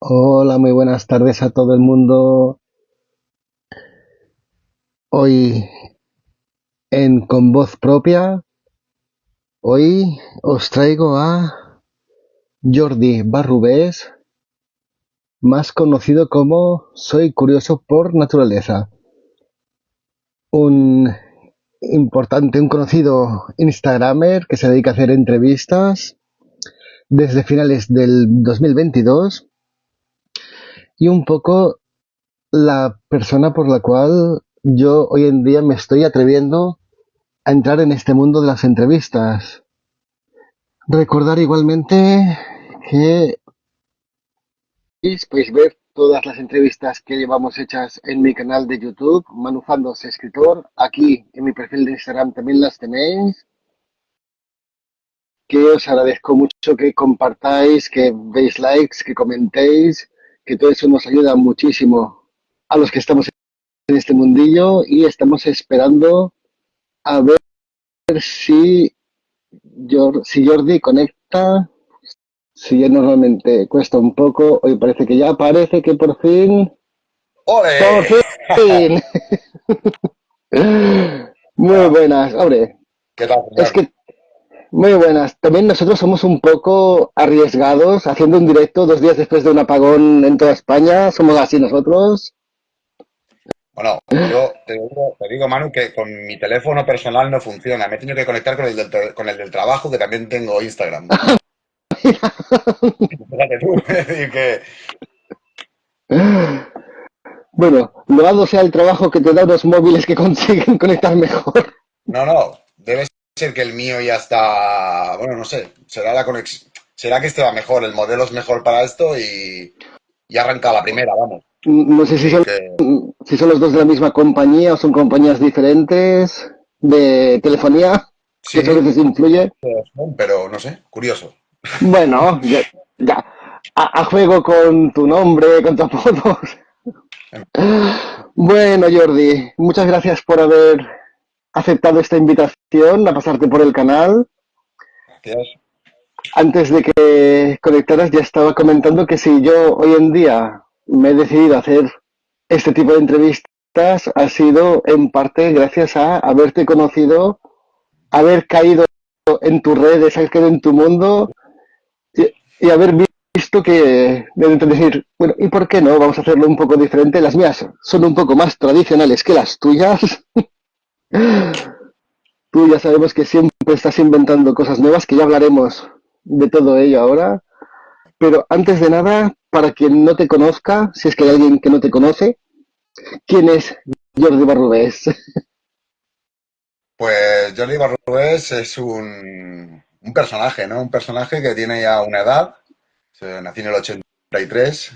Hola, muy buenas tardes a todo el mundo. Hoy con voz propia, hoy os traigo a Jordi Barrubés, más conocido como Soy Curioso por Naturaleza. Un un conocido Instagramer que se dedica a hacer entrevistas desde finales del 2022 y un poco la persona por la cual yo hoy en día me estoy atreviendo a entrar en este mundo de las entrevistas. Recordar igualmente que podéis ver todas las entrevistas que llevamos hechas en mi canal de YouTube, Manufandos Escritor. Aquí en mi perfil de Instagram también las tenéis. Que os agradezco mucho que compartáis, que veis likes, que comentéis, que todo eso nos ayuda muchísimo a los que estamos en este mundillo y estamos esperando a ver si, si Jordi conecta. Si ya normalmente cuesta un poco, hoy parece que por fin, por ¡Ole! fin. Muy Bueno, buenas, hombre, ¿qué tal, es señor? que muy buenas. También nosotros somos un poco arriesgados haciendo un directo 2 días después de un apagón en toda España. Somos así nosotros. Bueno, yo te digo, Manu, que con mi teléfono personal no funciona. Me he tenido que conectar con el del trabajo, que también tengo Instagram. Fíjate tú. Es decir, que, Bueno, loado sea el trabajo que te da los móviles que consiguen conectar mejor. no, debe ser que el mío ya está, bueno, no sé, será la conexión, será que este va mejor, el modelo es mejor para esto y arranca la primera, vamos. No sé Así que, si son los dos de la misma compañía o son compañías diferentes de telefonía, que eso a sí, veces influye. pero no sé, curioso. Bueno, ya, a juego con tu nombre, con tu apodo. Bueno, Jordi, muchas gracias por haber aceptado esta invitación a pasarte por el canal. Gracias. Antes de que conectaras, ya estaba comentando que si yo hoy en día me he decidido a hacer este tipo de entrevistas, ha sido en parte gracias a haberte conocido, haber caído en tus redes, haber caído en tu mundo y haber visto que deben decir, bueno, ¿y por qué no? Vamos a hacerlo un poco diferente. Las mías son un poco más tradicionales que las tuyas. Tú ya sabemos que siempre estás inventando cosas nuevas, que ya hablaremos de todo ello ahora. Pero antes de nada, para quien no te conozca, si es que hay alguien que no te conoce, ¿quién es Jordi Barrubés? Pues Jordi Barrubés es un personaje, ¿no? Un personaje que tiene ya una edad. Nací en el 83.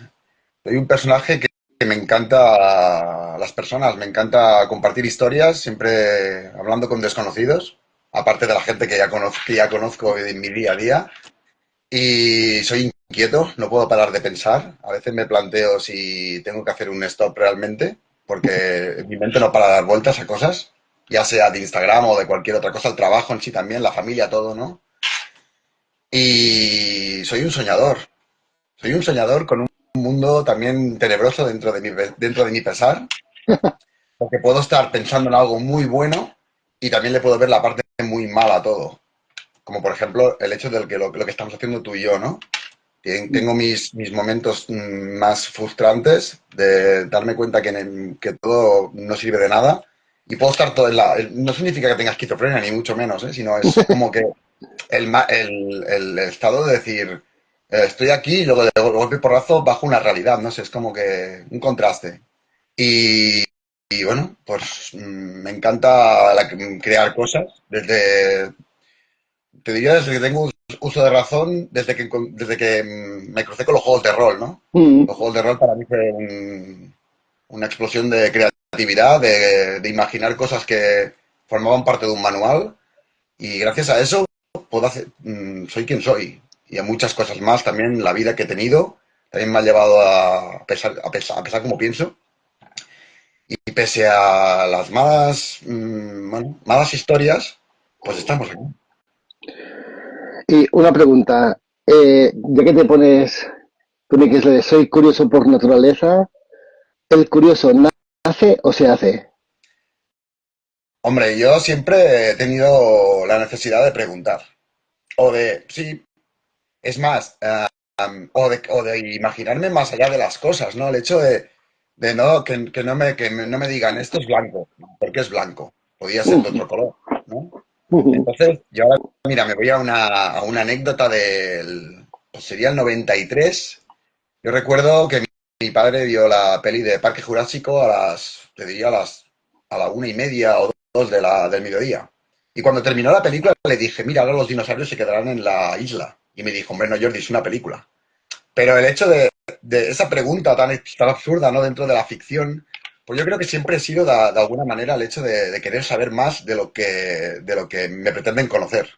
Soy un personaje que me encanta las personas, me encanta compartir historias, siempre hablando con desconocidos, aparte de la gente que ya conozco en mi día a día. Y soy inquieto, no puedo parar de pensar. A veces me planteo si tengo que hacer un stop realmente, porque mi mente no para de dar vueltas a cosas, ya sea de Instagram o de cualquier otra cosa, el trabajo en sí también, la familia, todo, ¿no? Y soy un soñador con un mundo también tenebroso dentro de mi pesar, porque puedo estar pensando en algo muy bueno y también le puedo ver la parte muy mala a todo, como por ejemplo el hecho de lo que estamos haciendo tú y yo, ¿no? Tengo mis momentos más frustrantes de darme cuenta que todo no sirve de nada y puedo estar todo en la... No significa que tenga esquizofrenia, ni mucho menos, ¿eh? Sino es como que el estado de decir, estoy aquí y luego de golpe y porrazo bajo una realidad, no sé, es como que un contraste. Y, y bueno, pues me encanta crear cosas te diría desde que tengo uso de razón, desde que me crucé con los juegos de rol, ¿no? Mm. Los juegos de rol para mí fue una explosión de creatividad, de imaginar cosas que formaban parte de un manual y gracias a eso soy quien soy y a muchas cosas más también la vida que he tenido también me ha llevado a pesar como pienso y pese a las malas historias, pues estamos aquí. Y una pregunta, ya que te pones Pone que es lo de soy curioso por naturaleza. ¿El curioso nace o se hace? Hombre, yo siempre he tenido la necesidad de preguntar. O de, sí, es más, o de imaginarme más allá de las cosas, ¿no? El hecho de no, que no me digan esto es blanco, porque es blanco, podía ser de otro color, ¿no? Entonces, yo ahora, mira, me voy a una anécdota del, pues sería el 93. Yo recuerdo que mi padre vio la peli de Parque Jurásico a las, te diría a la 1:30 o 2 del mediodía. Y cuando terminó la película le dije, mira, ahora los dinosaurios se quedarán en la isla. Y me dijo, hombre, no, Jordi, es una película. Pero el hecho de esa pregunta tan absurda, ¿no? Dentro de la ficción, pues yo creo que siempre he sido de alguna manera el hecho de querer saber más de lo que me pretenden conocer.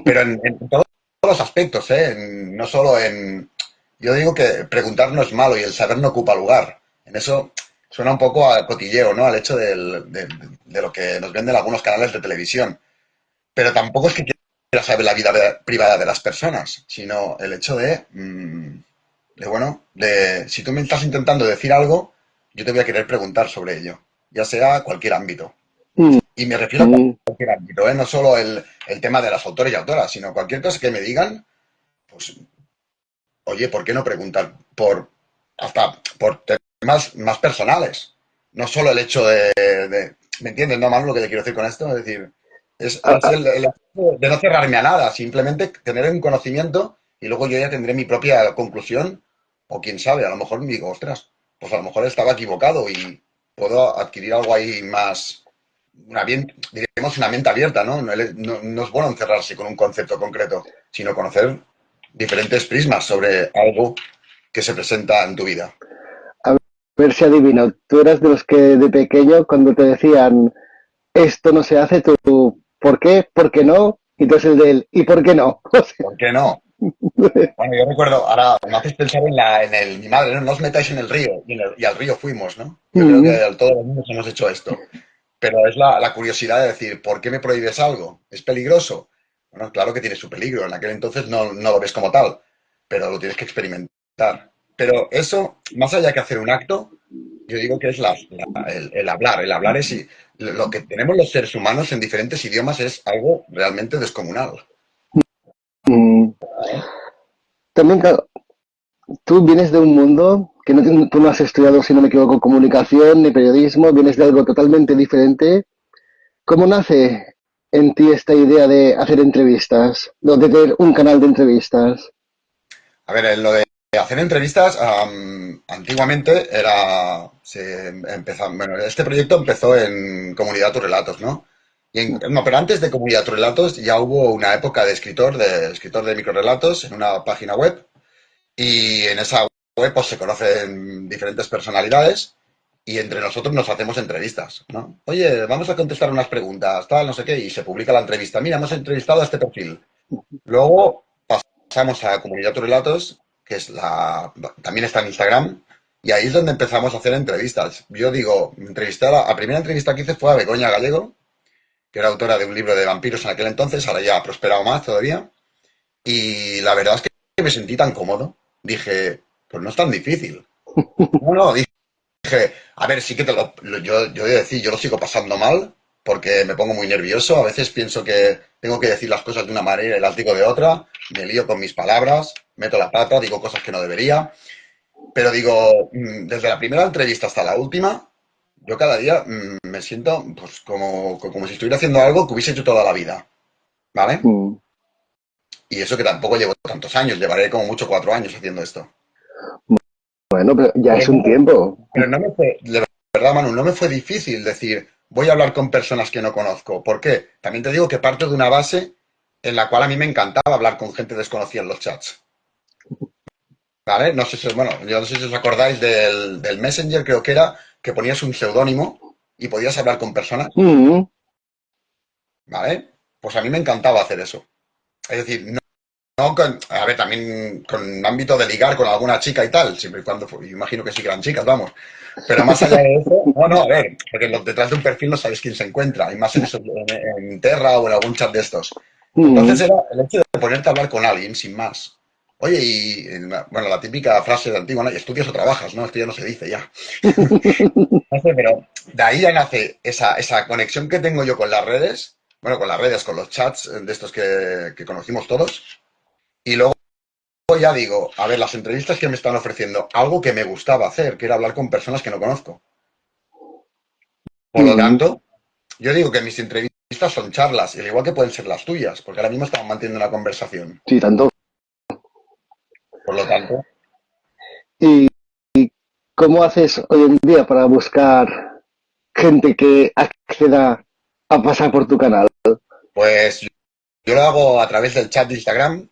Pero en todos los aspectos, ¿eh? No solo en... Yo digo que preguntar no es malo y el saber no ocupa lugar. En eso suena un poco al cotilleo, ¿no? Al hecho de lo que nos venden algunos canales de televisión. Pero tampoco es que quiera saber la vida privada de las personas, sino el hecho bueno, de si tú me estás intentando decir algo, yo te voy a querer preguntar sobre ello, ya sea cualquier ámbito. Y me refiero a cualquier ámbito, ¿eh? No solo el tema de las autores y autoras, sino cualquier cosa que me digan, pues, oye, ¿por qué no preguntar hasta por temas más personales? No solo el hecho ¿me entiendes, no, Manu, lo que te quiero decir con esto? Es decir, es el hecho de no cerrarme a nada, simplemente tener un conocimiento y luego yo ya tendré mi propia conclusión, o quién sabe, a lo mejor me digo, ostras, pues a lo mejor estaba equivocado y puedo adquirir algo ahí más, diríamos una mente abierta, ¿no? No es bueno encerrarse con un concepto concreto, sino conocer diferentes prismas sobre algo que se presenta en tu vida. A ver si adivino. Tú eras de los que de pequeño, cuando te decían esto no se hace, tú, ¿por qué? ¿Por qué no? Y entonces el del ¿y por qué no? ¿Por qué no? Bueno, yo recuerdo, ahora me haces pensar mi madre, ¿no? No os metáis en el río, y al río fuimos, ¿no? Yo creo que todos los niños hemos hecho esto. Pero es la curiosidad de decir, ¿por qué me prohíbes algo? ¿Es peligroso? Bueno, claro que tiene su peligro. En aquel entonces no lo ves como tal, pero lo tienes que experimentar. Pero eso, más allá que hacer un acto, yo digo que es el hablar. El hablar es lo que tenemos los seres humanos en diferentes idiomas es algo realmente descomunal. También, claro, tú vienes de un mundo que tú no has estudiado, si no me equivoco, comunicación ni periodismo, vienes de algo totalmente diferente. ¿Cómo nace en ti esta idea de hacer entrevistas, de tener un canal de entrevistas? A ver, en lo de hacer entrevistas, antiguamente bueno, este proyecto empezó en Comunidad Tus Relatos, ¿no? No, pero antes de Comunidad Tus Relatos ya hubo una época escritor de microrelatos en una página web y en esa web pues se conocen diferentes personalidades y entre nosotros nos hacemos entrevistas, ¿no? Oye, vamos a contestar unas preguntas, tal, no sé qué, y se publica la entrevista. Mira, hemos entrevistado a este perfil. Luego pasamos a Comunidad Tus Relatos, que también está en Instagram, y ahí es donde empezamos a hacer entrevistas. Yo digo, la primera entrevista que hice fue a Begoña Gallego, que era autora de un libro de vampiros en aquel entonces, ahora ya ha prosperado más todavía, y la verdad es que me sentí tan cómodo. Dije, pues no es tan difícil. No, no, a ver, sí que yo he de decir, yo lo sigo pasando mal porque me pongo muy nervioso. A veces pienso que tengo que decir las cosas de una manera y las digo de otra. Me lío con mis palabras, meto la pata, digo cosas que no debería. Pero digo, desde la primera entrevista hasta la última, yo cada día me siento pues como si estuviera haciendo algo que hubiese hecho toda la vida. ¿Vale? Mm. Y eso que tampoco llevo tantos años, llevaré como mucho 4 años haciendo esto. Bueno, pero ya Pero es no un tiempo. no me fue, de verdad, Manu, no me fue difícil decir, voy a hablar con personas que no conozco. ¿Por qué? También te digo que parto de una base en la cual a mí me encantaba hablar con gente desconocida en los chats. ¿Vale? No sé si, bueno, yo no sé si os acordáis del Messenger, creo que era, que ponías un seudónimo y podías hablar con personas. Mm. ¿Vale? Pues a mí me encantaba hacer eso. Es decir, no a ver, también con ámbito de ligar con alguna chica y tal, siempre y cuando, imagino que sí que eran chicas, vamos. Pero más allá de eso, no, a ver, porque detrás de un perfil no sabes quién se encuentra, y más en, eso, en Terra o en algún chat de estos. Entonces Mm. era el hecho de ponerte a hablar con alguien, sin más. Oye, y bueno, la típica frase de antigua, ¿no? ¿Y estudias o trabajas? ¿No? Esto ya no se dice ya. No sé, pero de ahí ya nace esa conexión que tengo yo con las redes, bueno, con las redes, con los chats de estos que conocimos todos. Y luego ya digo, a ver, las entrevistas que me están ofreciendo, algo que me gustaba hacer, que era hablar con personas que no conozco. Por lo Mm, tanto, yo digo que mis entrevistas son charlas, y al igual que pueden ser las tuyas, porque ahora mismo estamos manteniendo una conversación. sí, tanto. Por lo tanto, ¿Y cómo haces hoy en día para buscar gente que acceda a pasar por tu canal? pues yo lo hago a través del chat de Instagram.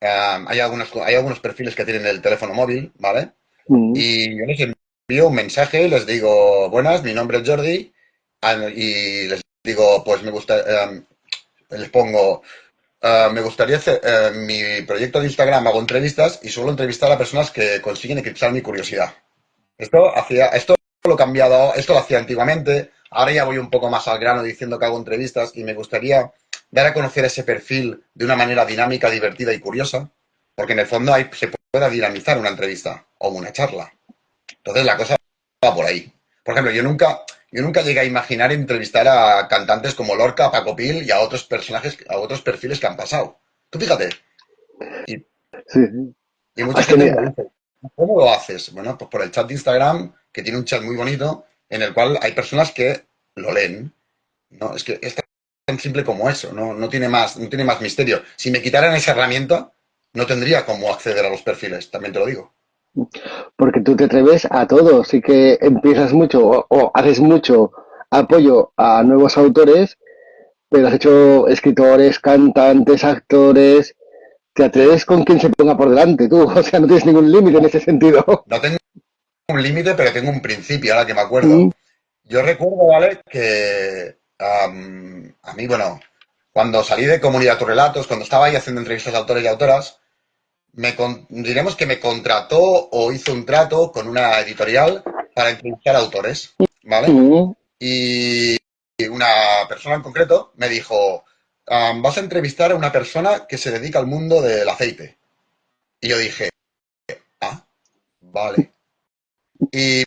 Hay algunos perfiles que tienen el teléfono móvil, ¿vale? Mm, Y yo les envío un mensaje, les digo, buenas, mi nombre es Jordi, y les digo, pues les pongo, me gustaría hacer mi proyecto de Instagram, hago entrevistas y suelo entrevistar a personas que consiguen eclipsar mi curiosidad. Esto lo he cambiado, esto lo hacía antiguamente, ahora ya voy un poco más al grano diciendo que hago entrevistas y me gustaría dar a conocer ese perfil de una manera dinámica, divertida y curiosa, porque en el fondo se puede dinamizar una entrevista o una charla. Entonces la cosa va por ahí. Por ejemplo, yo nunca llegué a imaginar entrevistar a cantantes como Lorca, Paco Pil y a otros personajes, a otros perfiles que han pasado. Tú fíjate, y, sí, sí. y mucha Has gente me tenido, lo dice, ¿cómo lo haces? Bueno, pues por el chat de Instagram, que tiene un chat muy bonito, en el cual hay personas que lo leen. No, es que es tan simple como eso, no tiene más misterio. Si me quitaran esa herramienta, no tendría cómo acceder a los perfiles, también te lo digo. porque tú te atreves a todo, sí que empiezas mucho o haces mucho apoyo a nuevos autores, pero has hecho escritores, cantantes, actores, te atreves con quien se ponga por delante, tú, o sea, no tienes ningún límite en ese sentido. No tengo un límite, pero tengo un principio, ahora que me acuerdo. Mm, Yo recuerdo, ¿vale? Que a mí, bueno, cuando salí de Comunidad Tus Relatos, cuando estaba ahí haciendo entrevistas a autores y autoras, diremos que me contrató o hizo un trato con una editorial para entrevistar a autores, ¿vale? mm, Y una persona en concreto me dijo, vas a entrevistar a una persona que se dedica al mundo del aceite. Y yo dije, ah, vale. Y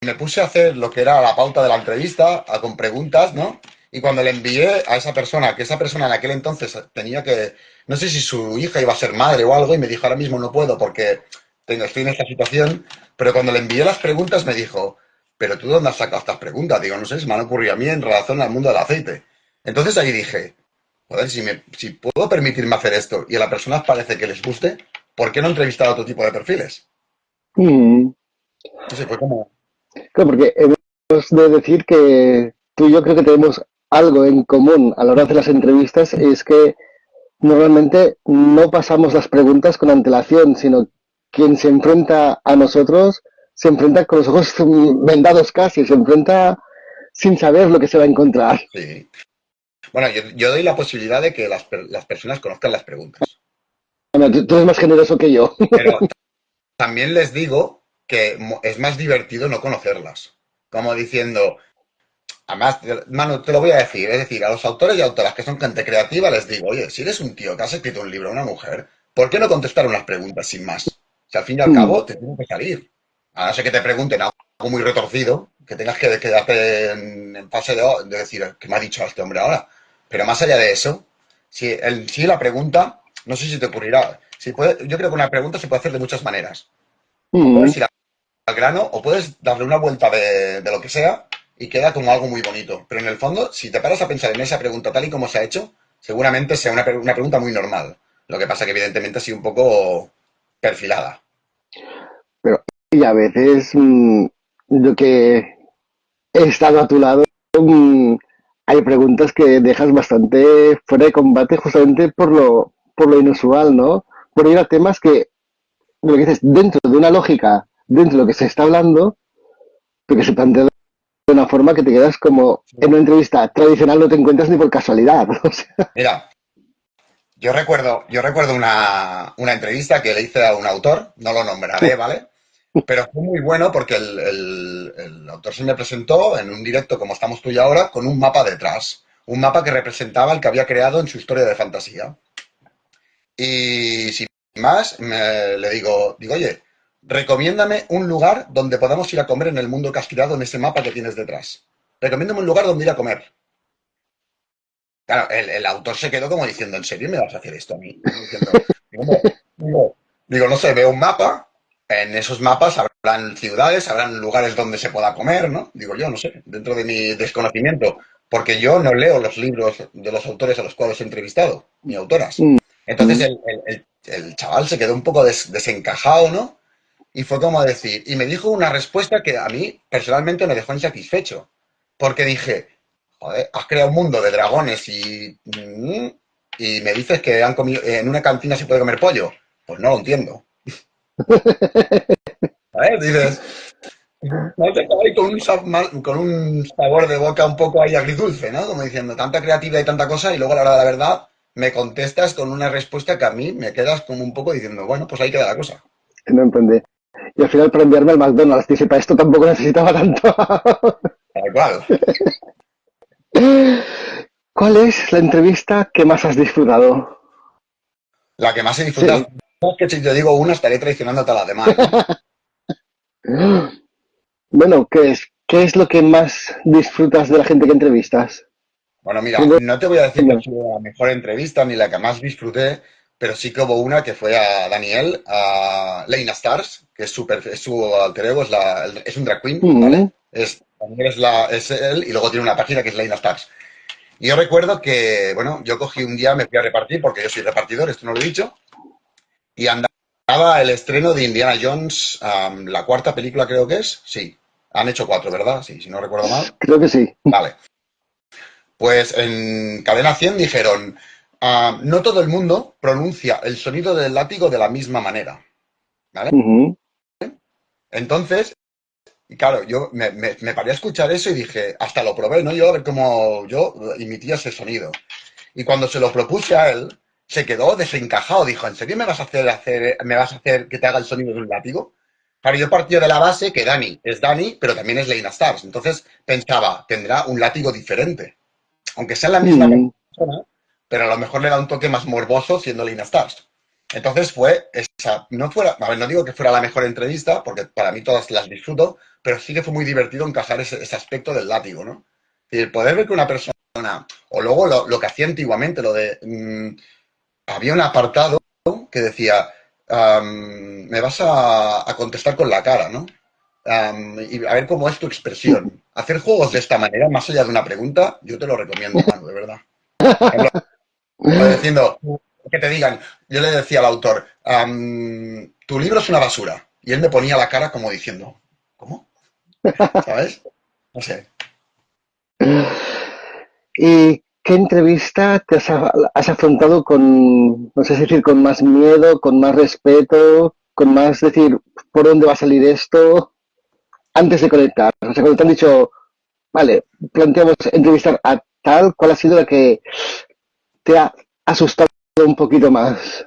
me puse a hacer lo que era la pauta de la entrevista, con preguntas, ¿no? Y cuando le envié a esa persona, que esa persona en aquel entonces tenía que, no sé si su hija iba a ser madre o algo, y me dijo, ahora mismo no puedo porque estoy en esta situación, pero cuando le envié las preguntas me dijo, pero tú dónde has sacado estas preguntas? Digo, no sé, se me han ocurrido a mí en relación al mundo del aceite. Entonces ahí dije, joder, si puedo permitirme hacer esto y a las personas parece que les guste, ¿por qué no entrevistar a otro tipo de perfiles? mm. No sé, fue como, Claro, porque hemos de decir que tú y yo creo que tenemos algo en común a la hora de hacer las entrevistas, es que normalmente no pasamos las preguntas con antelación, sino quien se enfrenta a nosotros se enfrenta con los ojos vendados casi, se enfrenta sin saber lo que se va a encontrar. sí. Bueno, yo doy la posibilidad de que las personas conozcan las preguntas, Bueno, tú eres más generoso que yo. pero también les digo que es más divertido no conocerlas. Como diciendo, además, Manu, te lo voy a decir, es decir, a los autores y autoras que son gente creativa les digo, oye, si eres un tío que has escrito un libro a una mujer, ¿por qué no contestar unas preguntas sin más? Si al fin y al Mm, cabo te tiene que salir. A no ser que te pregunten algo muy retorcido, que tengas que quedarte en fase de decir, ¿qué me ha dicho este hombre ahora? Pero más allá de eso, si la pregunta, no sé si te ocurrirá, yo creo que una pregunta se puede hacer de muchas maneras. O mm, puedes ir al grano o puedes darle una vuelta de lo que sea y queda como algo muy bonito. Pero en el fondo, si te paras a pensar en esa pregunta tal y como se ha hecho, seguramente sea una pregunta muy normal. Lo que pasa que evidentemente ha sido un poco perfilada. pero, y a veces, yo que he estado a tu lado, mm, hay preguntas que dejas bastante fuera de combate justamente por lo inusual, ¿no? Por ir a temas que, lo que dices, dentro de una lógica, dentro de lo que se está hablando, pero que se plantea de una forma que te quedas como en una entrevista tradicional no te encuentras ni por casualidad. O sea, Mira, yo recuerdo una entrevista que le hice a un autor, no lo nombraré, ¿vale? Pero fue muy bueno porque el autor se me presentó en un directo como estamos tú y ahora con un mapa detrás. Un mapa que representaba el que había creado en su historia de fantasía. Y sin más le digo, oye, recomiéndame un lugar donde podamos ir a comer en el mundo que has creado en ese mapa que tienes detrás. Recomiéndame un lugar donde ir a comer. Claro, el autor se quedó como diciendo, ¿en serio me vas a hacer esto a mí? Como diciendo, "Hombre", digo, no sé, veo un mapa, en esos mapas habrán ciudades, habrán lugares donde se pueda comer, ¿no? Digo yo, no sé, dentro de mi desconocimiento, porque yo no leo los libros de los autores a los cuales he entrevistado, ni autoras. Mm, Entonces el chaval se quedó un poco desencajado, ¿no? Y fue como decir, y me dijo una respuesta que a mí personalmente me dejó insatisfecho, porque dije, joder, has creado un mundo de dragones y me dices que han comido, en una cantina se puede comer pollo. Pues no lo entiendo. ¿Sabes? Dices, no te quedas ahí con un sabor de boca un poco ahí agridulce, ¿no? Como diciendo, tanta creatividad y tanta cosa, y luego a la hora de la verdad me contestas con una respuesta que a mí me quedas como un poco diciendo, bueno, pues ahí queda la cosa. que no entendí. Y al final para enviarme al McDonald's, dice, para esto tampoco necesitaba tanto. Tal cual. ¿Cuál es la entrevista que más has disfrutado? La que más he disfrutado Sí. es que si te digo una estaré traicionando a todas las demás, ¿no? Bueno, ¿qué es? ¿Qué es lo que más disfrutas de la gente que entrevistas? Bueno, mira, Primero, no te voy a decir que ha sido la mejor entrevista ni la que más disfruté, pero sí que hubo una que fue a Daniel, a Leina Stars, que es su alter ego, es un drag queen, ¿vale? mm, Daniel es él y luego tiene una página que es Leina Stars. Y yo recuerdo que, bueno, yo cogí un día, me fui a repartir, porque yo soy repartidor, esto no lo he dicho, y andaba el estreno de Indiana Jones, la cuarta película creo que es, sí, han hecho cuatro, ¿verdad? Sí, si no recuerdo mal. creo que sí. Vale. Pues en Cadena 100 dijeron, no todo el mundo pronuncia el sonido del látigo de la misma manera, ¿vale? Ujú. Entonces, claro, yo me paré a escuchar eso y dije, hasta lo probé, ¿no? Yo a ver cómo yo imitía ese sonido. Y cuando se lo propuse a él, se quedó desencajado. Dijo, ¿en serio me vas a hacer que te haga el sonido de un látigo? Claro, yo partí de la base que Dani es Dani, pero también es Leina Stars. Entonces pensaba, tendrá un látigo diferente. Aunque sea la misma Mm, persona, pero a lo mejor le da un toque más morboso siendo Lina Stars. Entonces fue esa, no fuera, a ver, no digo que fuera la mejor entrevista, porque para mí todas las disfruto, pero sí que fue muy divertido encajar ese aspecto del látigo, ¿no? Y el poder ver que una persona, o luego lo que hacía antiguamente, había un apartado que decía, me vas a contestar con la cara, ¿no? Y a ver cómo es tu expresión. Hacer juegos de esta manera, más allá de una pregunta, yo te lo recomiendo, Manu, de verdad. Por ejemplo, diciendo que te digan, yo le decía al autor, tu libro es una basura. Y él me ponía la cara como diciendo, ¿cómo? ¿Sabes? No sé. ¿Y qué entrevista has afrontado con, no sé si decir, con más miedo, con más respeto, con más decir, ¿por dónde va a salir esto? Antes de conectar. O sea, cuando te han dicho, vale, planteamos entrevistar a tal, ¿cuál ha sido la que te ha asustado un poquito más?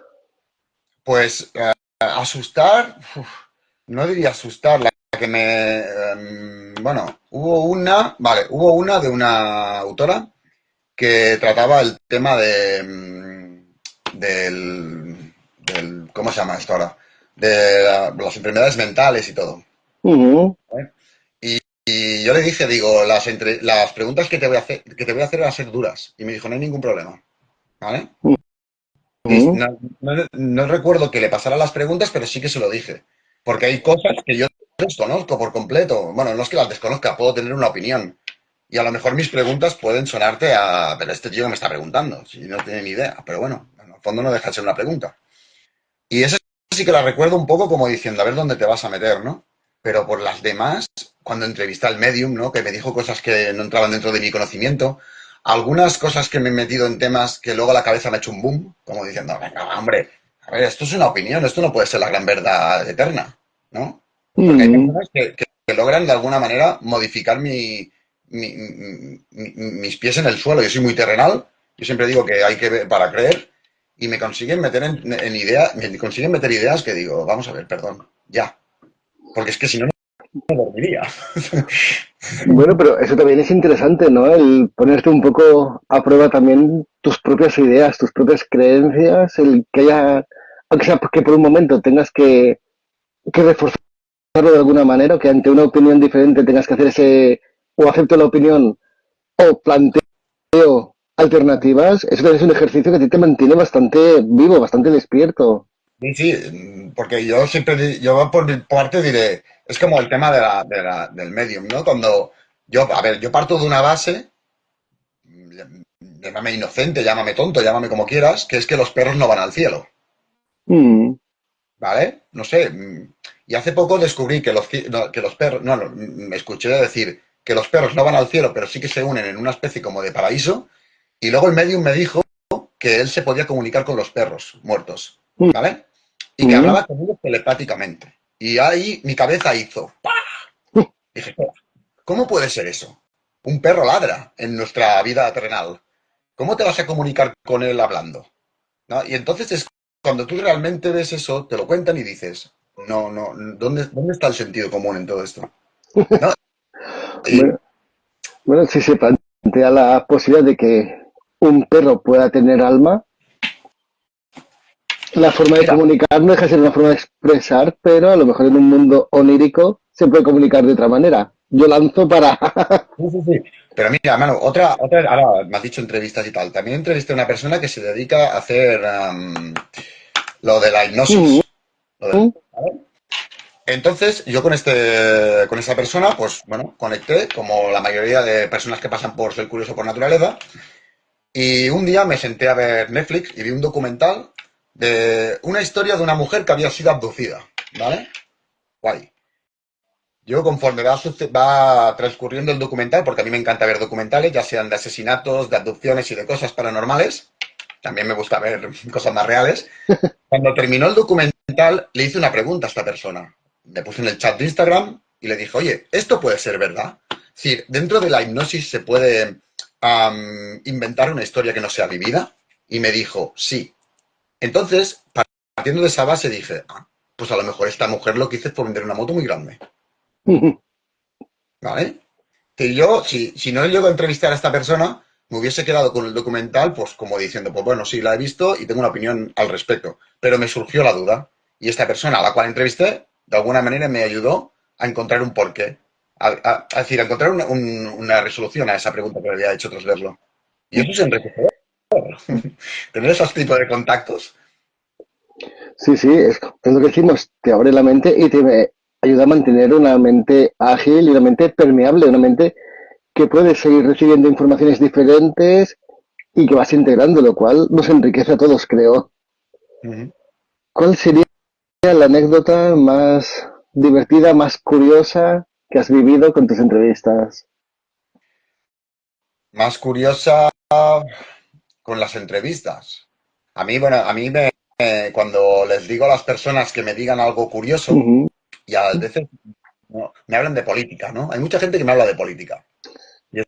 Pues asustar, no diría asustar, la que bueno, hubo una de una autora que trataba el tema ¿cómo se llama esto ahora? Las enfermedades mentales y todo. Ujú, ¿Vale? Y yo le dije, digo, las preguntas que te voy a hacer van a ser duras. Y me dijo, no hay ningún problema. ¿Vale? Y ujú, no recuerdo que le pasara las preguntas, pero sí que se lo dije. Porque hay cosas que yo desconozco por completo. Bueno, no es que las desconozca, puedo tener una opinión. Y a lo mejor mis preguntas pueden sonarte a, pero este tío que me está preguntando, si no tiene ni idea. Pero bueno, en el fondo no deja de ser una pregunta. Y esa sí que la recuerdo un poco como diciendo, a ver dónde te vas a meter, ¿no? Pero por las demás, cuando entrevisté al Medium, ¿no? Que me dijo cosas que no entraban dentro de mi conocimiento, algunas cosas que me he metido en temas que luego la cabeza me ha hecho un boom, como diciendo, venga, hombre, a ver, esto es una opinión, esto no puede ser la gran verdad eterna, ¿no? Porque hay ujú. personas que logran de alguna manera modificar mis pies en el suelo. Yo soy muy terrenal, yo siempre digo que hay que ver para creer, y me consiguen meter en ideas, me consiguen meter ideas que digo, vamos a ver, perdón, ya. Porque es que si no, no dormiría. Bueno, pero eso también es interesante, ¿no? El ponerte un poco a prueba también tus propias ideas, tus propias creencias, el que haya aunque sea que por un momento tengas que reforzarlo de alguna manera, o que ante una opinión diferente tengas que hacer ese, o acepto la opinión, o planteo alternativas, eso es un ejercicio que a ti te mantiene bastante vivo, bastante despierto. Sí, sí, porque yo siempre, yo por mi parte diré, es como el tema del medium, ¿no? Cuando yo, a ver, yo parto de una base, llámame inocente, llámame tonto, llámame como quieras, que es que los perros no van al cielo, Mm, ¿vale? No sé, y hace poco descubrí que que los perros, no, me escuché decir que los perros no van al cielo, pero sí que se unen en una especie como de paraíso, y luego el medium me dijo que él se podía comunicar con los perros muertos, mm, ¿vale? Y que mm. hablaba con ellos telepáticamente. Y ahí mi cabeza hizo, ¡pah! Dije, ¿cómo puede ser eso? Un perro ladra en nuestra vida terrenal. ¿Cómo te vas a comunicar con él hablando? ¿No? Y entonces es cuando tú realmente ves eso, te lo cuentan y dices, no, no, ¿dónde está el sentido común en todo esto? ¿No? Y, Bueno, bueno, si se plantea la posibilidad de que un perro pueda tener alma, la forma de mira, comunicar no deja de ser una forma de expresar, pero a lo mejor en un mundo onírico se puede comunicar de otra manera. Yo lanzo para... sí, sí, sí. Pero mira, mano, ahora me has dicho entrevistas y tal. También entrevisté a una persona que se dedica a hacer lo de la hipnosis. ¿Vale? Entonces, yo con esa persona, pues bueno, conecté, como la mayoría de personas que pasan por ser curioso por naturaleza, y un día me senté a ver Netflix y vi un documental de una historia de una mujer que había sido abducida, ¿vale? Guay. Yo conforme va transcurriendo el documental, porque a mí me encanta ver documentales, ya sean de asesinatos, de abducciones y de cosas paranormales, también me gusta ver cosas más reales. Cuando terminó el documental, le hice una pregunta a esta persona. Me puse en el chat de Instagram y le dije, oye, ¿esto puede ser verdad? Es decir, dentro de la hipnosis se puede inventar una historia que no sea vivida. Y me dijo, sí. Entonces, partiendo de esa base, dije, ah, pues a lo mejor esta mujer lo que hizo fue vender una moto muy grande. ¿Vale? Que yo, si no llego a entrevistar a esta persona, me hubiese quedado con el documental, pues como diciendo, pues bueno, sí, la he visto y tengo una opinión al respecto. Pero me surgió la duda. Y esta persona a la cual entrevisté, de alguna manera me ayudó a encontrar un porqué. A decir, a encontrar una resolución a esa pregunta que le había hecho tras verlo. Y eso es enriquecedor. Tener esos tipos de contactos. Sí, sí, es lo que decimos, te abre la mente y te ayuda a mantener una mente ágil y una mente permeable, una mente que puede seguir recibiendo informaciones diferentes y que vas integrando, lo cual nos enriquece a todos, creo. Ujú. ¿Cuál sería la anécdota más divertida, más curiosa que has vivido con tus entrevistas? Más curiosa con las entrevistas. A mí, bueno, cuando les digo a las personas que me digan algo curioso, Ujú. y a veces me hablan de política, ¿no? Hay mucha gente que me habla de política. Y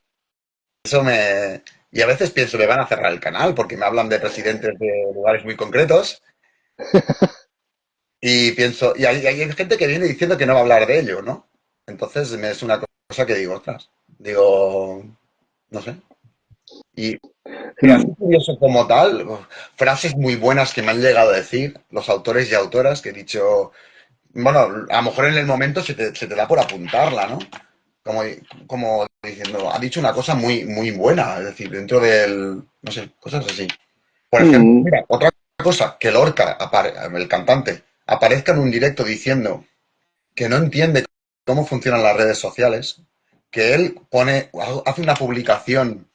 eso me... Y a veces pienso, me van a cerrar el canal porque me hablan de presidentes de lugares muy concretos. Y pienso, y hay gente que viene diciendo que no va a hablar de ello, ¿no? Entonces es una cosa que digo, ostras, digo, no sé. Y pero así curioso como tal, frases muy buenas que me han llegado a decir los autores y autoras que he dicho, bueno, a lo mejor en el momento se te da por apuntarla, ¿no? Como, como diciendo, ha dicho una cosa muy, muy buena, es decir, dentro del, no sé, cosas así. Por ejemplo, Mm, mira, otra cosa, que Lorca, el cantante, aparezca en un directo diciendo que no entiende cómo funcionan las redes sociales, que él hace una publicación,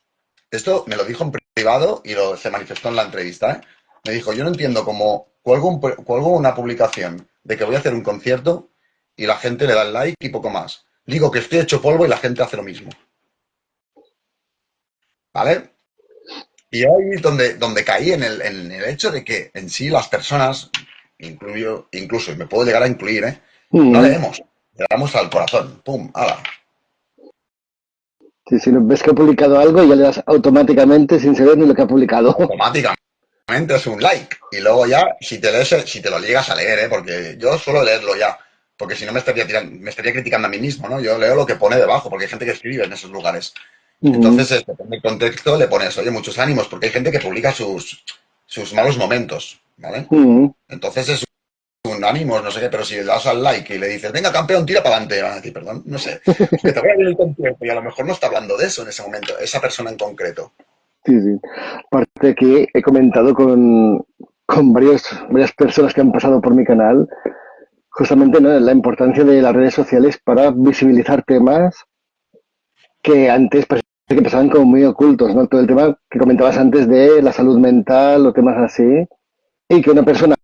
esto me lo dijo en privado y se manifestó en la entrevista, ¿eh? Me dijo, yo no entiendo cómo cuelgo una publicación de que voy a hacer un concierto y la gente le da el like y poco más. Digo que estoy hecho polvo y la gente hace lo mismo, ¿vale? Y ahí es donde caí en el hecho de que en sí las personas, incluso, y me puedo llegar a incluir, ¿eh? No mm. leemos, le damos al corazón, pum, ala, Sí, si no ves que ha publicado algo, ya le das automáticamente sin saber ni lo que ha publicado. automáticamente es un like. Y luego ya, si te lo llegas a leer, ¿eh? Porque yo suelo leerlo ya, porque si no me estaría criticando a mí mismo, ¿no? Yo leo lo que pone debajo, porque hay gente que escribe en esos lugares. Mm, Entonces, en el contexto le pones, oye, muchos ánimos, porque hay gente que publica sus malos momentos, ¿vale? Mm. Entonces es un ánimo, no sé qué, pero si le das al like y le dices, venga campeón, tira para adelante, van a decir, perdón, no sé, que te vaya bien el concierto y a lo mejor no está hablando de eso en ese momento, esa persona en concreto. Sí, sí. Aparte que he comentado con varias personas que han pasado por mi canal, justamente, ¿no?, la importancia de las redes sociales para visibilizar temas que antes parecía que pasaban como muy ocultos, ¿no? Todo el tema que comentabas antes de la salud mental o temas así, y que una persona,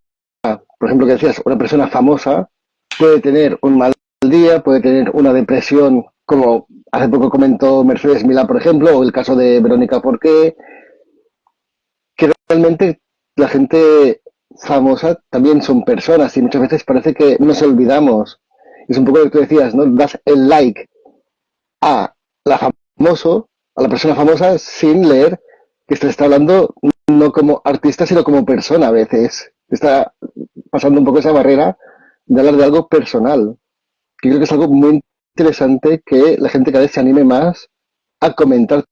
por ejemplo, que decías, una persona famosa puede tener un mal día, puede tener una depresión, como hace poco comentó Mercedes Milá, por ejemplo, o el caso de Verónica Porqué, que realmente la gente famosa también son personas y muchas veces parece que nos olvidamos. Es un poco lo que tú decías, ¿no? Das el like a la famoso, a la persona famosa sin leer que se está hablando no como artista, sino como persona a veces. Está pasando un poco esa barrera de hablar de algo personal. Que creo que es algo muy interesante que la gente cada vez se anime más a comentar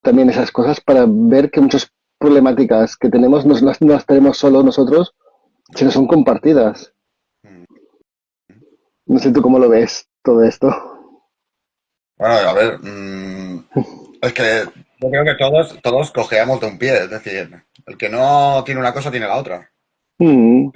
también esas cosas para ver que muchas problemáticas que tenemos no las tenemos solo nosotros, sino son compartidas. No sé tú cómo lo ves todo esto. Bueno, a ver, es que yo creo que todos cojeamos de un pie, es decir, el que no tiene una cosa tiene la otra. Mm,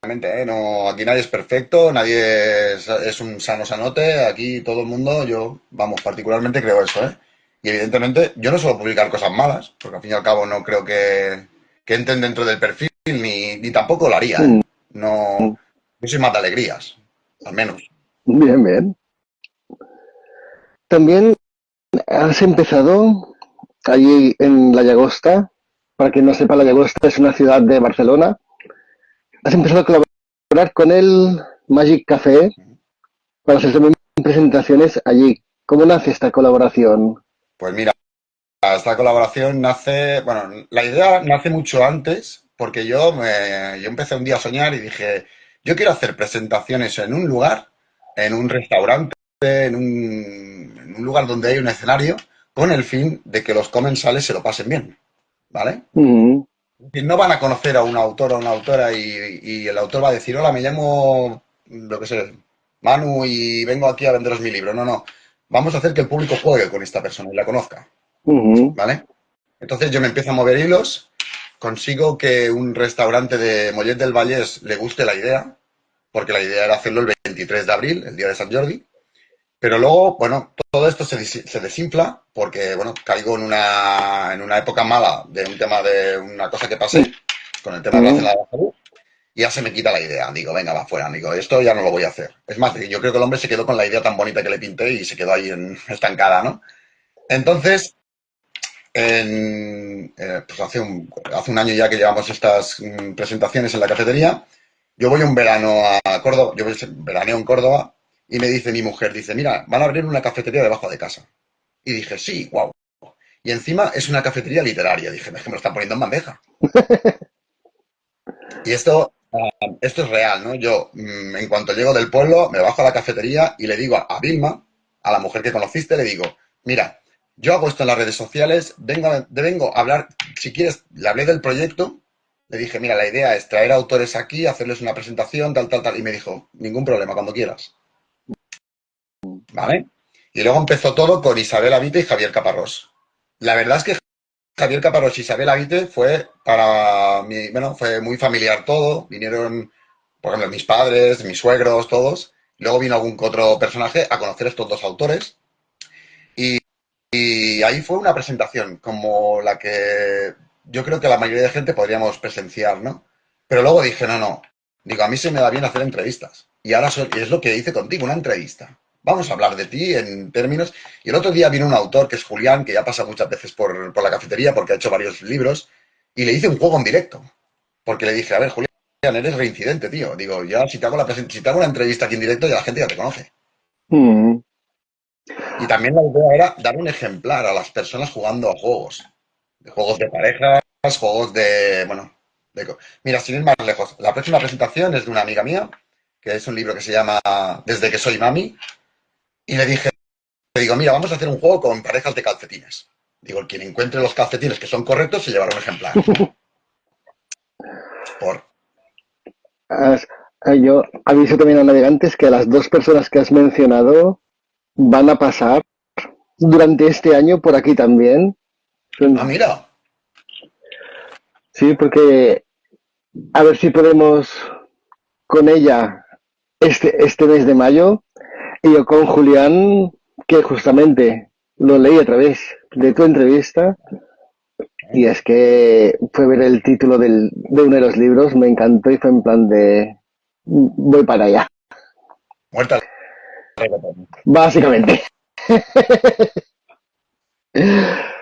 Realmente, ¿eh? No, aquí nadie es perfecto, nadie es un sano sanote, aquí todo el mundo, yo, vamos, particularmente creo eso, ¿eh? Y evidentemente yo no suelo publicar cosas malas, porque al fin y al cabo no creo que entren dentro del perfil, ni tampoco lo haría, ¿eh? mm, No, yo soy más de alegrías, al menos. bien, bien. También has empezado allí en La Llagosta. Para quien no sepa, La Llagosta es una ciudad de Barcelona. Has empezado a colaborar con el Magic Café para hacer también presentaciones allí. ¿Cómo nace esta colaboración? Pues mira, esta colaboración nace, bueno, la idea nace mucho antes, porque yo empecé un día a soñar y dije, yo quiero hacer presentaciones en un lugar, en un restaurante, en un lugar donde hay un escenario, con el fin de que los comensales se lo pasen bien, ¿vale? Mm, Y no van a conocer a un autor o una autora y el autor va a decir, hola, me llamo, lo que sé, Manu y vengo aquí a venderos mi libro. No, no, vamos a hacer que el público juegue con esta persona y la conozca, mm, ¿vale? Entonces yo me empiezo a mover hilos, consigo que un restaurante de Mollet del Vallès le guste la idea, porque la idea era hacerlo el 23 de abril, el día de San Jordi, pero luego, bueno, todo esto se desinfla porque, bueno, caigo en una época mala de un tema de una cosa que pasé con el tema mm, relacionado a la salud y ya se me quita la idea. Digo, venga, va fuera, digo, esto ya no lo voy a hacer. Es más, yo creo que el hombre se quedó con la idea tan bonita que le pinté y se quedó ahí estancada, ¿no? Entonces, pues hace un año ya que llevamos estas presentaciones en la cafetería. Yo voy un verano a Córdoba, yo veraneo en Córdoba y me dice mi mujer, dice, mira, van a abrir una cafetería debajo de casa. Y dije, sí, wow. Y encima es una cafetería literaria. Dije, es que me lo están poniendo en bandeja. Y esto es real, ¿no? Yo, en cuanto llego del pueblo, me bajo a la cafetería y le digo a Vilma, a la mujer que conociste, le digo, mira, yo hago esto en las redes sociales, vengo a hablar, si quieres, le hablé del proyecto, le dije, mira, la idea es traer autores aquí, hacerles una presentación, tal, tal, tal, y me dijo, ningún problema, cuando quieras, ¿vale? Y luego empezó todo con Isabel Avite y Javier Caparrós. La verdad es que Javier Caparrós y Isabel Avite fue para mí, bueno, fue muy familiar todo. Vinieron, por ejemplo, mis padres, mis suegros, todos. Luego vino algún que otro personaje a conocer a estos dos autores. Y ahí fue una presentación como la que yo creo que la mayoría de gente podríamos presenciar, ¿no? Pero luego dije, no, no. Digo, a mí se me da bien hacer entrevistas. Y ahora y es lo que hice contigo, una entrevista. Vamos a hablar de ti en términos. Y el otro día vino un autor que es Julián, que ya pasa muchas veces por la cafetería porque ha hecho varios libros, y le hice un juego en directo. Porque le dije, a ver, Julián, eres reincidente, tío. Digo, ya si te hago una entrevista aquí en directo, ya la gente ya te conoce. mm. Y también la idea era dar un ejemplar a las personas jugando a juegos de parejas, juegos de, bueno, mira, sin ir más lejos, la próxima presentación es de una amiga mía, que es un libro que se llama Desde que soy mami, y le digo, mira, vamos a hacer un juego con parejas de calcetines. Digo, quien encuentre los calcetines que son correctos se llevará un ejemplar. Has- yo aviso también a navegantes que a las dos personas que has mencionado van a pasar durante este año por aquí también. Ah, mira. Sí, porque a ver si podemos con ella este mes de mayo y yo con Julián, que justamente lo leí a través de tu entrevista y es que fue ver el título de uno de los libros, me encantó y fue en plan de voy para allá, Muerta el reggaetón. básicamente.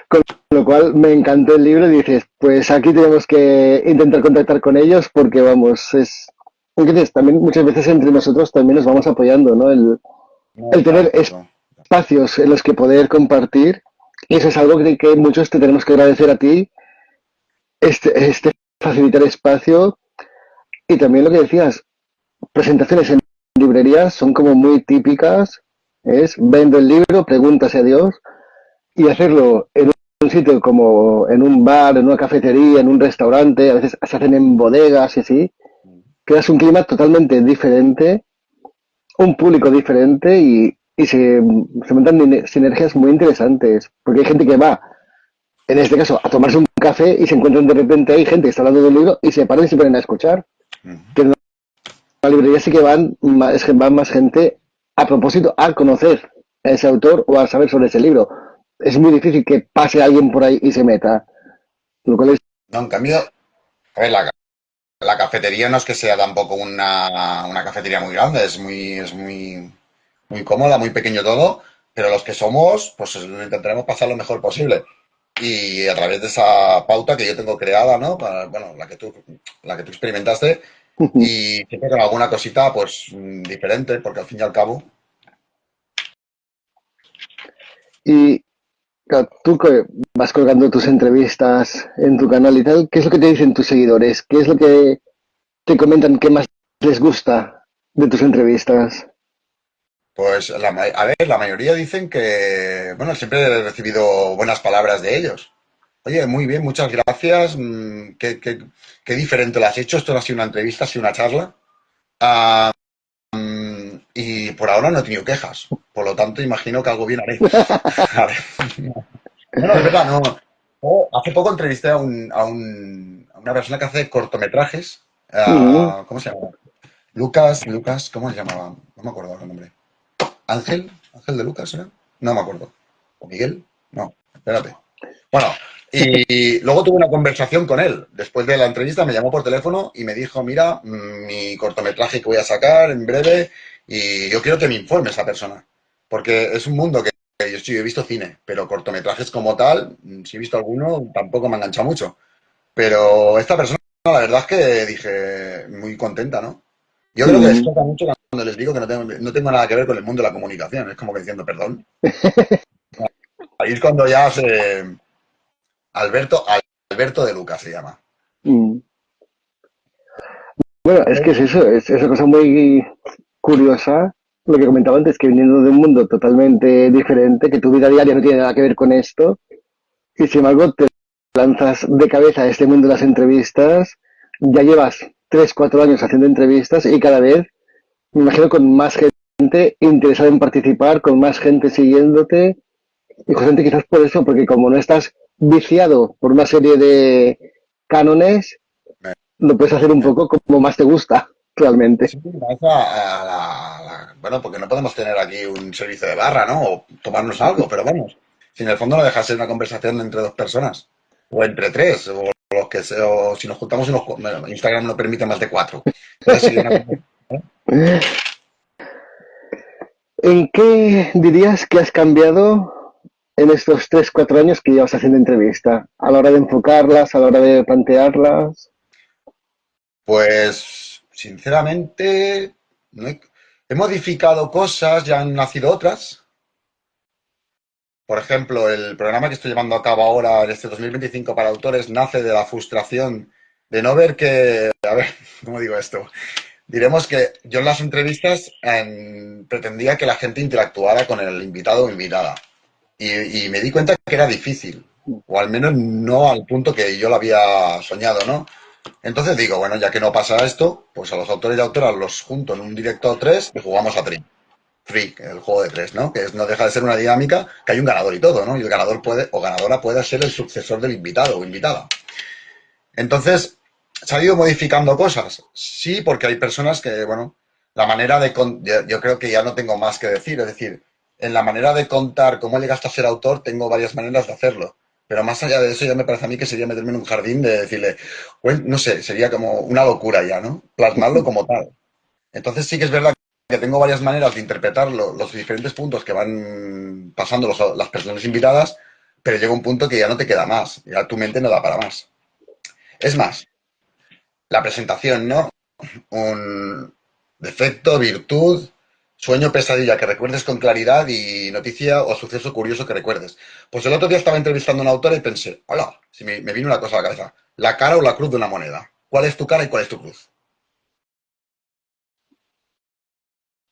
Con lo cual me encantó el libro y dices, pues aquí tenemos que intentar contactar con ellos porque vamos, entonces también muchas veces entre nosotros también nos vamos apoyando, ¿no? No, El tener exacto. espacios en los que poder compartir y eso es algo que muchos te tenemos que agradecer a ti, este facilitar espacio y también lo que decías, presentaciones en librerías son como muy típicas, es vendo el libro, pregúntase a Dios y hacerlo en un sitio como en un bar, en una cafetería, en un restaurante, a veces se hacen en bodegas y así, creas un clima totalmente diferente, un público diferente y se montan sinergias muy interesantes, porque hay gente que va, en este caso, a tomarse un café y se encuentran de repente hay gente que está hablando de un libro y se paran y se ponen a escuchar, que en la librería sí que van más gente a propósito a conocer a ese autor o a saber sobre ese libro. Es muy difícil que pase alguien por ahí y se meta. Lo cual es... No, en cambio, a ver, la cafetería no es que sea tampoco una cafetería muy grande, muy cómoda, muy pequeño todo, pero los que somos, pues intentaremos pasar lo mejor posible. Y a través de esa pauta que yo tengo creada, ¿no? Bueno, la que tú experimentaste, y siempre con alguna cosita, pues, diferente, porque al fin y al cabo, Y claro, tú que vas colgando tus entrevistas en tu canal y tal, ¿qué es lo que te dicen tus seguidores? ¿Qué es lo que te comentan que más les gusta de tus entrevistas? pues, a ver, la mayoría dicen que, bueno, siempre he recibido buenas palabras de ellos. Oye, muy bien, muchas gracias. Qué diferente lo has hecho. Esto no ha sido una entrevista, ha sido una charla. Ah, y por ahora no he tenido quejas. Por lo tanto, imagino que algo bien haré. A ver. No, no, es verdad, no. Hace poco entrevisté a una persona que hace cortometrajes. Mm, ¿Cómo se llama? Lucas, ¿cómo se llamaba? No me acuerdo el nombre. ¿Ángel de Lucas era? No me acuerdo. ¿O Miguel? No, espérate. Bueno, y luego tuve una conversación con él. Después de la entrevista me llamó por teléfono y me dijo, mira, mi cortometraje que voy a sacar en breve y yo quiero que me informe esa persona. Porque es un mundo que yo sí he visto cine, pero cortometrajes como tal, si he visto alguno, tampoco me ha enganchado mucho. Pero esta persona, la verdad es que dije, muy contenta, ¿no? Yo creo que les mm. toca mucho cuando les digo que no tengo nada que ver con el mundo de la comunicación. Es como que diciendo, perdón. Ahí es cuando ya se... Alberto, Alberto de Lucas se llama. Mm. Bueno, es que es eso, es una cosa muy curiosa, lo que comentaba antes, que viniendo de un mundo totalmente diferente, que tu vida diaria no tiene nada que ver con esto, y sin embargo te lanzas de cabeza a este mundo de las entrevistas, ya llevas 3 4 años haciendo entrevistas y cada vez, me imagino, con más gente interesada en participar, con más gente siguiéndote, y justamente quizás por eso, porque como no estás viciado por una serie de cánones, Me- lo puedes hacer un me- poco como más te gusta, realmente. Sí, bueno, porque no podemos tener aquí un servicio de barra, ¿no? O tomarnos algo, pero vamos. Si en el fondo no deja de ser una conversación entre dos personas, o entre tres, o los que sea, o si nos juntamos bueno, Instagram no permite más de cuatro. Entonces sería una conversación. ¿En qué dirías que has cambiado en estos 3 4 años que llevas haciendo entrevista? A la hora de enfocarlas, a la hora de plantearlas. Pues, sinceramente, no he modificado cosas, ya han nacido otras. Por ejemplo, el programa que estoy llevando a cabo ahora en este 2025 para autores nace de la frustración de no ver que, a ver, ¿cómo digo esto? Diremos que yo en las entrevistas pretendía que la gente interactuara con el invitado o invitada y me di cuenta que era difícil, o al menos no al punto que yo lo había soñado, ¿no? Entonces digo, bueno, ya que no pasa esto, pues a los autores y autoras los junto en un directo 3 y jugamos a Tri. Free, el juego de tres, ¿no? No deja de ser una dinámica que hay un ganador y todo, ¿no? Y el ganador puede, o ganadora puede ser el sucesor del invitado o invitada. Entonces, ¿se ha ido modificando cosas? Sí, porque hay personas que, bueno, la manera de... Yo creo que ya no tengo más que decir, es decir, en la manera de contar cómo llegaste a ser autor, tengo varias maneras de hacerlo. Pero más allá de eso, ya me parece a mí que sería meterme en un jardín de decirle, bueno, no sé, sería como una locura ya, ¿no? Plasmarlo como tal. Entonces sí que es verdad que tengo varias maneras de interpretar los diferentes puntos que van pasando las personas invitadas, pero llega un punto que ya no te queda más, ya tu mente no da para más. Es más, la presentación, ¿no? Un defecto, virtud, sueño, pesadilla que recuerdes con claridad y noticia o suceso curioso que recuerdes. Pues el otro día estaba entrevistando a una autora y pensé, hola, si me vino una cosa a la cabeza, la cara o la cruz de una moneda. ¿Cuál es tu cara y cuál es tu cruz?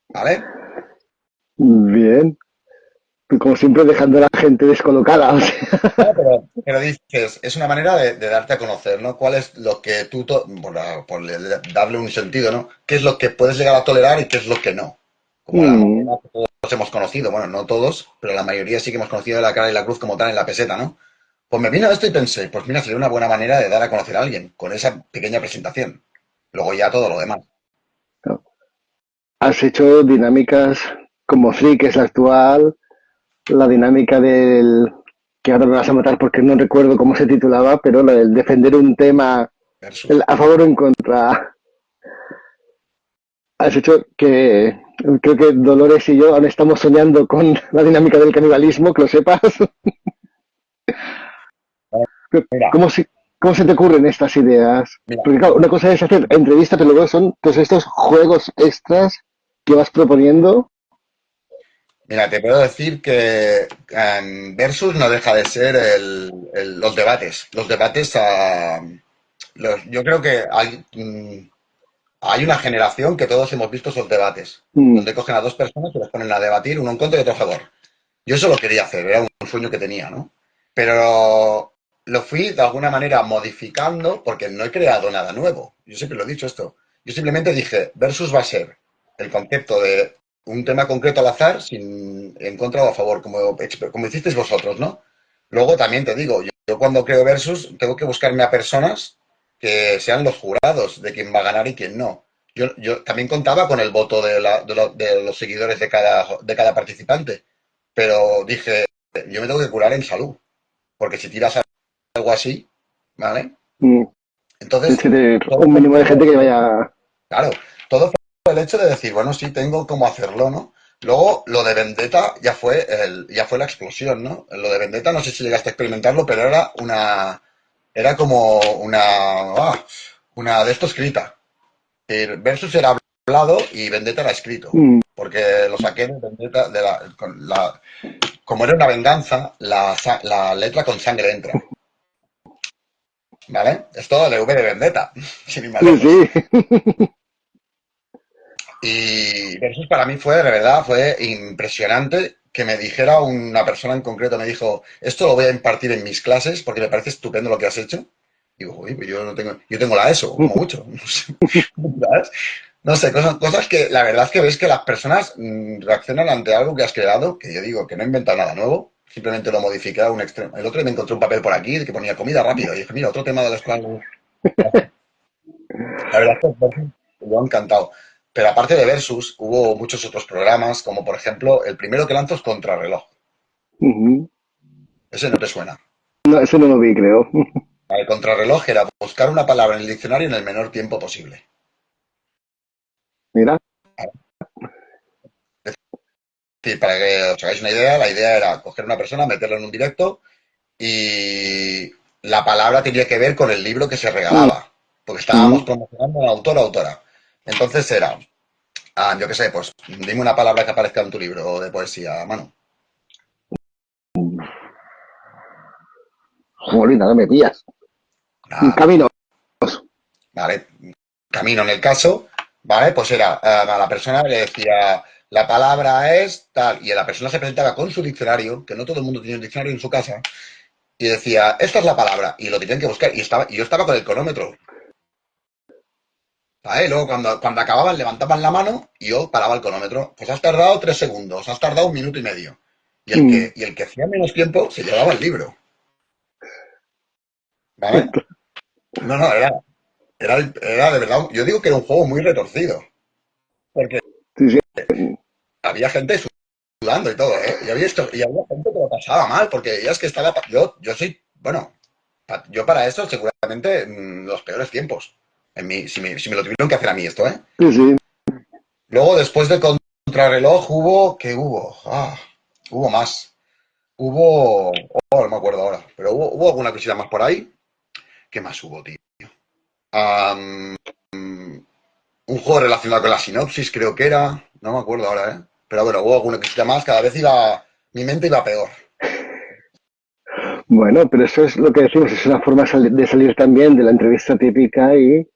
¿Vale? Bien. Como siempre, dejando a la gente descolocada. O sea. No, pero dices, es una manera de darte a conocer, ¿no? ¿Cuál es lo que tú, darle un sentido, ¿no? ¿Qué es lo que puedes llegar a tolerar y qué es lo que no? Como la Mm, moneda que todos hemos conocido, bueno, no todos, pero la mayoría sí que hemos conocido la cara y la cruz como tal en la peseta, ¿no? Pues me vino esto y pensé, pues mira, sería una buena manera de dar a conocer a alguien con esa pequeña presentación. Luego ya todo lo demás. no. Has hecho dinámicas como Free, que es la actual, la dinámica del que ahora me vas a matar porque no recuerdo cómo se titulaba, pero la del defender un tema Versus. a favor o en contra. Has hecho que creo que Dolores y yo aún estamos soñando con la dinámica del canibalismo, que lo sepas. Mira, ¿Cómo se, ¿Cómo se te ocurren estas ideas? mira, Porque claro, una cosa es hacer entrevistas, pero luego son todos estos juegos extras que vas proponiendo. Mira, te puedo decir que Versus no deja de ser los debates. Los debates, yo creo que hay una generación que todos hemos visto esos debates, Mm, donde cogen a dos personas y los ponen a debatir, uno en contra y otro a favor. Yo eso lo quería hacer, era un sueño que tenía, ¿no? Pero lo fui de alguna manera modificando porque no he creado nada nuevo. Yo siempre lo he dicho esto. Yo simplemente dije, versus va a ser el concepto de un tema concreto al azar, sin en contra o a favor, como hicisteis vosotros, ¿no? Luego también te digo, yo cuando creo versus tengo que buscarme a personas que sean los jurados de quién va a ganar y quién no. Yo también contaba con el voto de los seguidores de cada participante, pero dije, yo me tengo que curar en salud, porque si tiras algo así, ¿vale? mm. Tienes Entonces, que tener todo un fue mínimo de gente que vaya. claro, todo fue el hecho de decir, bueno, sí, tengo cómo hacerlo, ¿no? Luego, lo de Vendetta ya fue la explosión, ¿no? Lo de Vendetta, no sé si llegaste a experimentarlo, pero era como una de esto escrita. Versus era hablado y Vendetta era escrito. Mm, Porque lo saqué de Vendetta, como era una venganza, la letra con sangre entra. ¿Vale? Es todo de V de Vendetta, sin ir más sí, lejos. sí. Y Versus para mí fue, de verdad, fue impresionante que me dijera una persona en concreto, me dijo, esto lo voy a impartir en mis clases porque me parece estupendo lo que has hecho. Digo, uy, pues yo tengo la ESO, como mucho. No sé, ¿sabes? No sé, cosas que la verdad es que ves que las personas reaccionan ante algo que has creado, que yo digo que no he inventado nada nuevo, simplemente lo modifiqué a un extremo. El otro día me encontré un papel por aquí que ponía comida rápido y dije, mira, otro tema de la escuela. La verdad es que me ha encantado. Pero aparte de Versus, hubo muchos otros programas, como por ejemplo, el primero que lanzo es Contrarreloj. Ujú. Ese no te suena. No, eso no lo vi, creo. El contrarreloj era buscar una palabra en el diccionario en el menor tiempo posible. Mira. Es decir, para que os hagáis una idea, la idea era coger una persona, meterla en un directo y la palabra tenía que ver con el libro que se Mm, regalaba, porque estábamos mm. promocionando a un autor o autora. Entonces era, yo qué sé, pues dime una palabra que aparezca en tu libro de poesía, mano. Jolina, no me pillas. Nada, Camino. ¿vale? Camino en el caso, ¿vale? Pues era, a la persona le decía, la palabra es tal, y la persona se presentaba con su diccionario, que no todo el mundo tenía un diccionario en su casa, y decía, esta es la palabra, y lo tenían que buscar, y yo estaba con el cronómetro. ¿Sabes? Luego cuando acababan levantaban la mano y yo paraba el cronómetro. Pues has tardado 3 segundos, has tardado 1 minuto y medio. Y el Mm. que, y el que hacía menos tiempo se llevaba el libro. ¿Vale? No, no, era de verdad, yo digo que era un juego muy retorcido. Porque Sí, sí. había gente sudando y todo, ¿eh? Y había gente que lo pasaba mal, porque ya es que estaba. Yo soy, bueno, yo para eso seguramente los peores tiempos. Si me lo tuvieron que hacer a mí esto, ¿eh? Sí, sí. Luego, después de Contrarreloj, ¿qué hubo? Hubo más. No me acuerdo ahora, pero hubo alguna cosita más por ahí. ¿Qué más hubo, tío? Am, un juego relacionado con la sinopsis, creo que era. No me acuerdo ahora, ¿eh? Pero bueno, hubo alguna cosita más. Cada vez mi mente iba peor. Bueno, pero eso es lo que decimos, es una forma de salir también de la entrevista típica y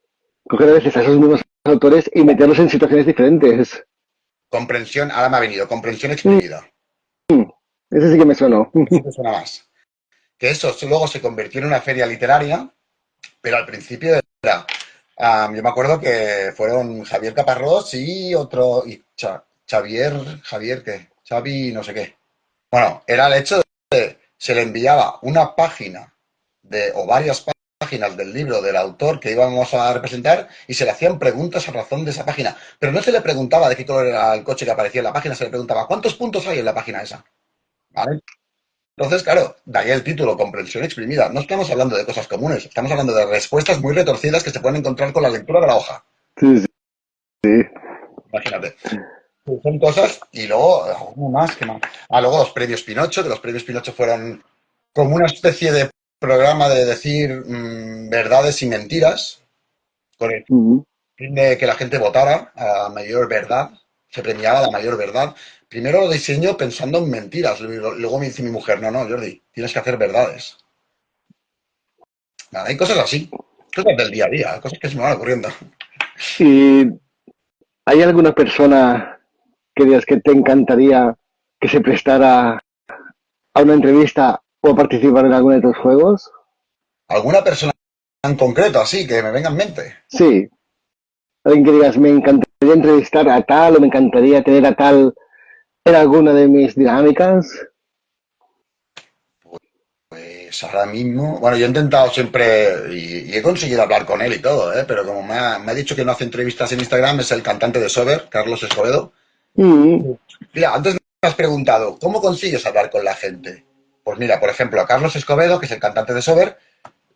coger a veces a esos mismos autores y meterlos en situaciones diferentes. Comprensión, ahora me ha venido, comprensión exprimida. Ese sí que me sonó. Eso te suena más. Que eso luego se convirtió en una feria literaria, pero al principio era. Yo me acuerdo que fueron Javier Caparrós y otro. Y Javier, ¿qué? Xavi, no sé qué. Bueno, era el hecho de se le enviaba una página o varias páginas del libro del autor que íbamos a representar y se le hacían preguntas a razón de esa página. Pero no se le preguntaba de qué color era el coche que aparecía en la página, se le preguntaba cuántos puntos hay en la página esa. ¿Vale? Entonces, claro, de ahí el título, comprensión exprimida. No estamos hablando de cosas comunes, estamos hablando de respuestas muy retorcidas que se pueden encontrar con la lectura de la hoja. Sí, sí, sí. Imagínate. Son cosas, y luego, ¿alguno más? ¿Qué más? Luego los premios Pinocho, que los premios Pinocho fueron como una especie de programa de decir verdades y mentiras, con el Mm. fin de que la gente votara a mayor verdad, se premiaba la mayor verdad. Primero lo diseño pensando en mentiras, luego me dice mi mujer, no, no, Jordi, tienes que hacer verdades. Nada, hay cosas así, cosas del día a día, cosas que se me van ocurriendo. ¿Y hay alguna persona que digas que te encantaría que se prestara a una entrevista o a participar en alguno de tus juegos? ¿Alguna persona en concreto así que me venga en mente? Sí, alguien que digas, me encantaría entrevistar a tal o me encantaría tener a tal en alguna de mis dinámicas. Pues ahora mismo, bueno, yo he intentado siempre y he conseguido hablar con él y todo, ¿eh? Pero como me ha dicho que no hace entrevistas en Instagram, es el cantante de Sober, Carlos Escobedo. Mm, Mira, antes me has preguntado, ¿cómo consigues hablar con la gente? Pues mira, por ejemplo, a Carlos Escobedo, que es el cantante de Sober,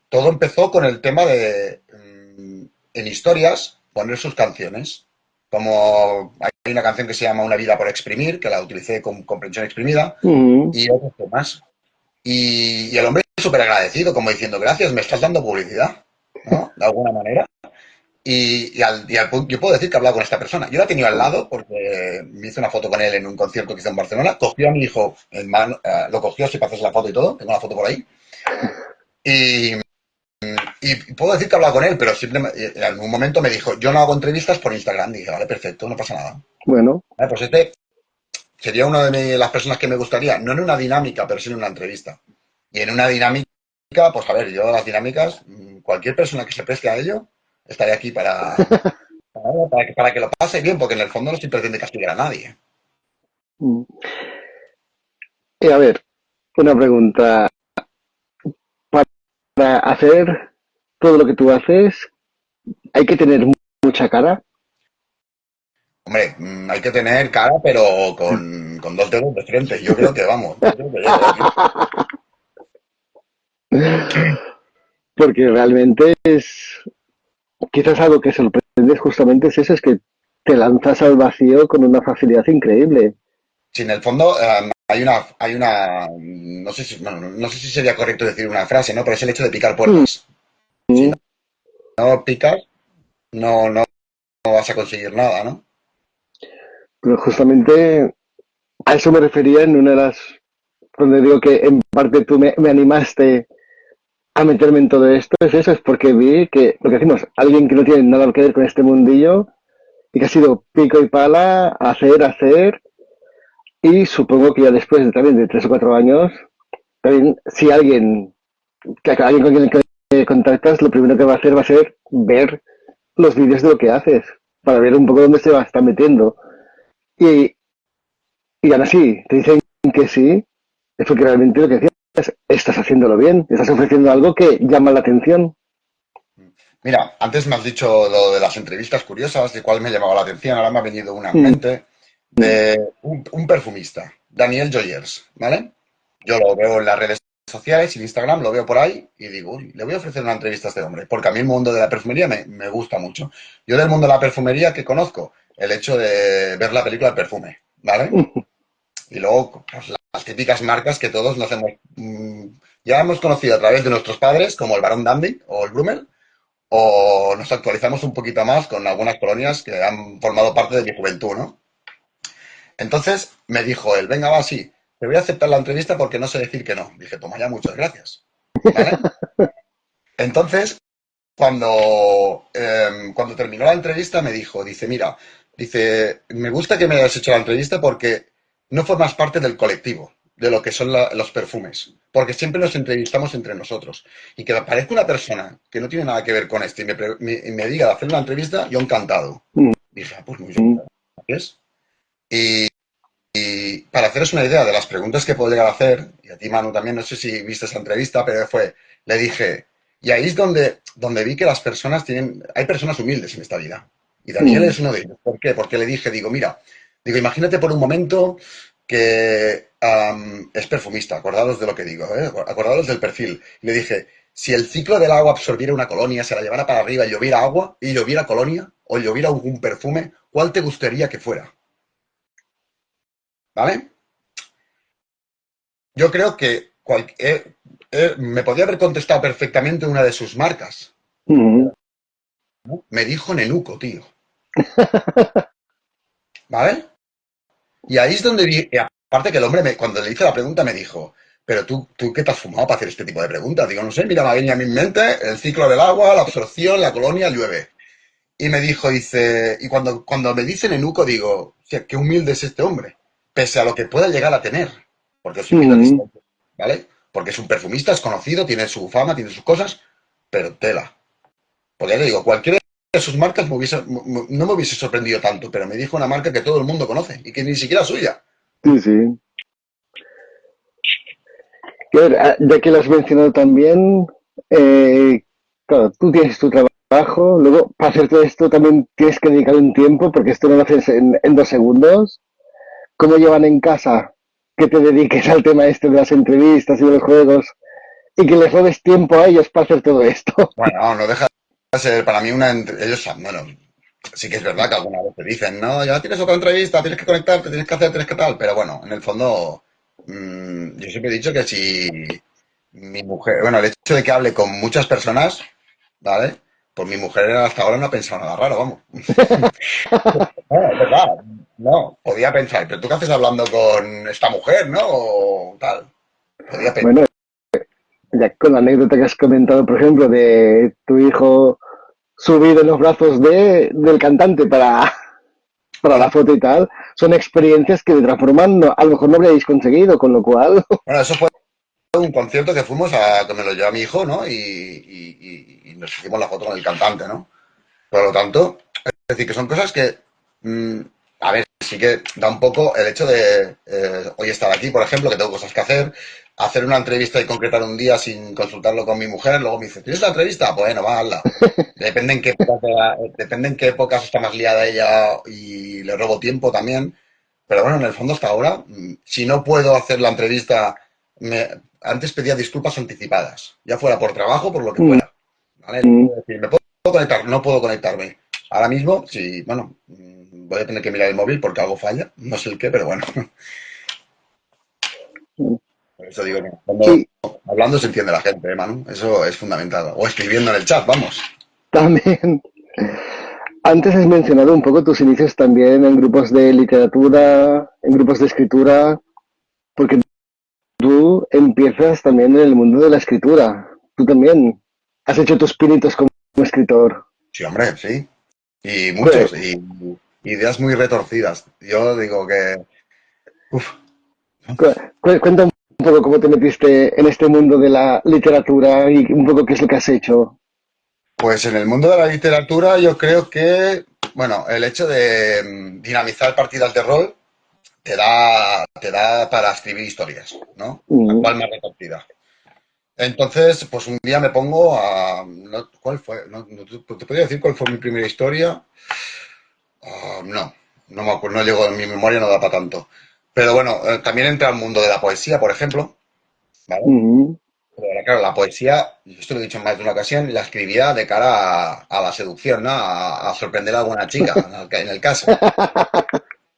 todo empezó con el tema de, en historias, poner sus canciones. Como hay una canción que se llama Una vida por exprimir, que la utilicé con comprensión exprimida, mm, y otros temas. Y el hombre es súper agradecido, como diciendo, gracias, me estás dando publicidad, ¿no? De alguna manera. Y al punto, yo puedo decir que he hablado con esta persona. Yo la tenía al lado porque me hice una foto con él en un concierto que hice en Barcelona. Cogió a mi hijo en mano, lo cogió, si pasas la foto y todo, tengo la foto por ahí. Y, y puedo decir que he hablado con él, pero siempre en algún momento me dijo, yo no hago entrevistas por Instagram. Dije, vale, perfecto, no pasa nada. bueno, Vale, pues este sería una de las personas que me gustaría, no en una dinámica, pero sí en una entrevista. Y en una dinámica, pues a ver, yo las dinámicas, cualquier persona que se preste a ello, estaré aquí para que lo pase bien, porque en el fondo no se pretende castigar a nadie. mm. Y a ver, una pregunta. Para hacer todo lo que tú haces, hay que tener mucha cara. Hombre, hay que tener cara, pero con 2 dedos de frente. Yo creo que vamos, yo creo que llego, tío. Porque realmente es quizás algo que sorprende justamente es eso, es que te lanzas al vacío con una facilidad increíble. Si en el fondo no sé si, bueno, no sé si sería correcto decir una frase, ¿no? Pero es el hecho de picar Mm, puertas. Si no picas, no vas a conseguir nada, ¿no? pero justamente a eso me refería en una de las, donde digo que en parte tú me animaste a meterme en todo esto, es eso, es porque vi que, lo que decimos, alguien que no tiene nada que ver con este mundillo y que ha sido pico y pala, hacer, y supongo que ya después de, también de 3 o 4 años, también si alguien, que alguien con quien contactas, lo primero que va a hacer va a ser ver los vídeos de lo que haces, para ver un poco dónde se va a estar metiendo. Y, y ahora sí, te dicen que sí, es porque realmente lo que decías, estás haciéndolo bien, estás ofreciendo algo que llama la atención. Mira, antes me has dicho lo de las entrevistas curiosas, de cuál me llamaba la atención, ahora me ha venido una en Mm, mente, de un perfumista, Daniel Joyers, ¿vale? Yo lo veo en las redes sociales, en Instagram, lo veo por ahí y digo, uy, le voy a ofrecer una entrevista a este hombre, porque a mí el mundo de la perfumería me gusta mucho. Yo del mundo de la perfumería que conozco, el hecho de ver la película de perfume, ¿vale? mm, Y luego pues, las típicas marcas que todos nos hemos, ya hemos conocido a través de nuestros padres, como el Barón Dandy o el Brummel, o nos actualizamos un poquito más con algunas colonias que han formado parte de mi juventud, ¿no? Entonces me dijo él, venga, va, sí, te voy a aceptar la entrevista porque no sé decir que no. Dije, toma ya, muchas gracias. ¿Vale? Entonces, cuando terminó la entrevista me dijo, dice, mira, dice, me gusta que me hayas hecho la entrevista porque no formas parte del colectivo, de lo que son los perfumes, porque siempre nos entrevistamos entre nosotros. Y que me aparezca una persona que no tiene nada que ver con esto y me diga de hacer una entrevista, yo encantado. mm, Dije, ah, pues muy mm, bien, gracias. Y para haceros una idea de las preguntas que puedo llegar a hacer, y a ti, Manu, también, no sé si viste esa entrevista, pero le dije, y ahí es donde vi que las personas hay personas humildes en esta vida. Y Daniel mm, es uno de ellos. ¿Por qué? Porque le dije, digo, mira, digo, imagínate por un momento que es perfumista, acordados de lo que digo, ¿eh? Acordados del perfil. Y le dije, si el ciclo del agua absorbiera una colonia, se la llevara para arriba y lloviera agua, y lloviera colonia, o lloviera algún perfume, ¿cuál te gustaría que fuera? ¿Vale? Yo creo que me podía haber contestado perfectamente una de sus marcas. mm. Me dijo Nenuco, tío. ¿Vale? Y ahí es donde vi, y aparte que el hombre, cuando le hice la pregunta, me dijo, pero tú ¿qué te has fumado para hacer este tipo de preguntas? Digo, no sé, mira, me venía a mi mente el ciclo del agua, la absorción, la colonia, llueve. Y me dijo, dice, y cuando me dice Nenuco, digo, "Hostia, qué humilde es este hombre, pese a lo que pueda llegar a tener, porque os invito a que Mm, sepáis, ¿vale? Porque es un perfumista, es conocido, tiene su fama, tiene sus cosas, pero tela. Porque ya te digo, cualquiera de sus marcas no me hubiese sorprendido tanto, pero me dijo una marca que todo el mundo conoce y que ni siquiera es suya. sí, sí. Y a ver, ya que lo has mencionado también, claro, tú tienes tu trabajo, luego para hacer todo esto también tienes que dedicar un tiempo, porque esto no lo haces en 2 segundos. ¿Cómo llevan en casa que te dediques al tema este de las entrevistas y de los juegos y que les robes tiempo a ellos para hacer todo esto? Bueno, no deja de ser para mí ellos, bueno, sí que es verdad que alguna vez te dicen, no, ya tienes otra entrevista, tienes que conectarte, tienes que hacer, tienes que tal, pero bueno, en el fondo, yo siempre he dicho que si mi mujer, bueno, el hecho de que hable con muchas personas, ¿vale? Pues mi mujer hasta ahora no ha pensado nada raro, vamos. No, es verdad, no, podía pensar, pero tú qué haces hablando con esta mujer, ¿no? O tal, podía pensar. Bueno, ya con la anécdota que has comentado, por ejemplo, de tu hijo subido en los brazos del cantante para la Bueno, foto y tal, son experiencias que de otra forma a lo mejor no habríais conseguido, con lo cual, bueno, eso fue un concierto que fuimos que me lo llevó a mi hijo, ¿no? Y nos hicimos la foto con el cantante, ¿no? Por lo tanto, es decir, que son cosas que, mm, a ver, sí que da un poco el hecho de hoy estar aquí, por ejemplo, que tengo cosas que hacer una entrevista y concretar un día sin consultarlo con mi mujer, luego me dice, ¿tienes la entrevista? Bueno, va, hazla. Depende en qué épocas está más liada ella y le robo tiempo también. Pero bueno, en el fondo hasta ahora, si no puedo hacer la entrevista, antes pedía disculpas anticipadas, ya fuera por trabajo o por lo que mm, fuera. ¿Vale? Es decir, ¿me puedo conectar? No puedo conectarme. Ahora mismo, sí, bueno, voy a tener que mirar el móvil porque algo falla, no sé el qué, pero bueno. Por eso digo que cuando sí, hablando se entiende la gente, Manu? Eso es fundamental. O escribiendo en el chat, vamos. también. Antes has mencionado un poco tus inicios también en grupos de literatura, en grupos de escritura, porque tú empiezas también en el mundo de la escritura. Tú también has hecho tus pinitos como escritor. Sí, hombre, sí. Y Cu- muchos, y ideas muy retorcidas. Yo digo que, uf, Cuenta un poco cómo te metiste en este mundo de la literatura y un poco qué es lo que has hecho. Pues en el mundo de la literatura yo creo que, bueno, el hecho de dinamizar partidas de rol te da para escribir historias, ¿no? La Mm, cual más retorcida. Entonces, pues un día me pongo a... ¿Cuál fue? ¿Te podría decir cuál fue mi primera historia? No, no me acuerdo, no llego, mi memoria no da para tanto. Pero bueno, también entra al mundo de la poesía, por ejemplo, ¿vale? mm. Pero claro, la poesía, yo esto lo he dicho en más de una ocasión, la escribía de cara a la seducción, ¿no? A sorprender a alguna chica, en el caso.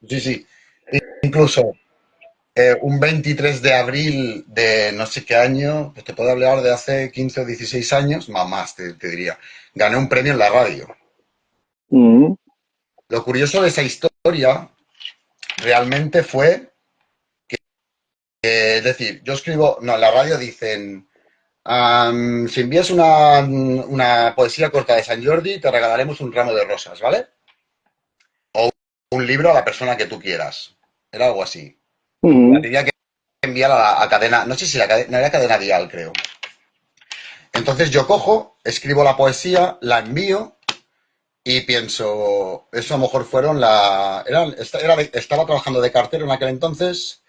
Sí, sí. Incluso un 23 de abril de no sé qué año, pues te puedo hablar de hace 15 o 16 años, más te diría, gané un premio en la radio. Mm, Lo curioso de esa historia realmente fue, es decir, yo escribo, no, en la radio dicen, si envías una poesía corta de San Jordi, te regalaremos un ramo de rosas, ¿vale? Un libro a la persona que tú quieras. Era algo así. La mm. tenía que enviar a cadena, no sé si la cadena, no era cadena dial, creo. Entonces yo cojo, escribo la poesía, la envío y pienso, eso a lo mejor fueron estaba trabajando de cartero en aquel entonces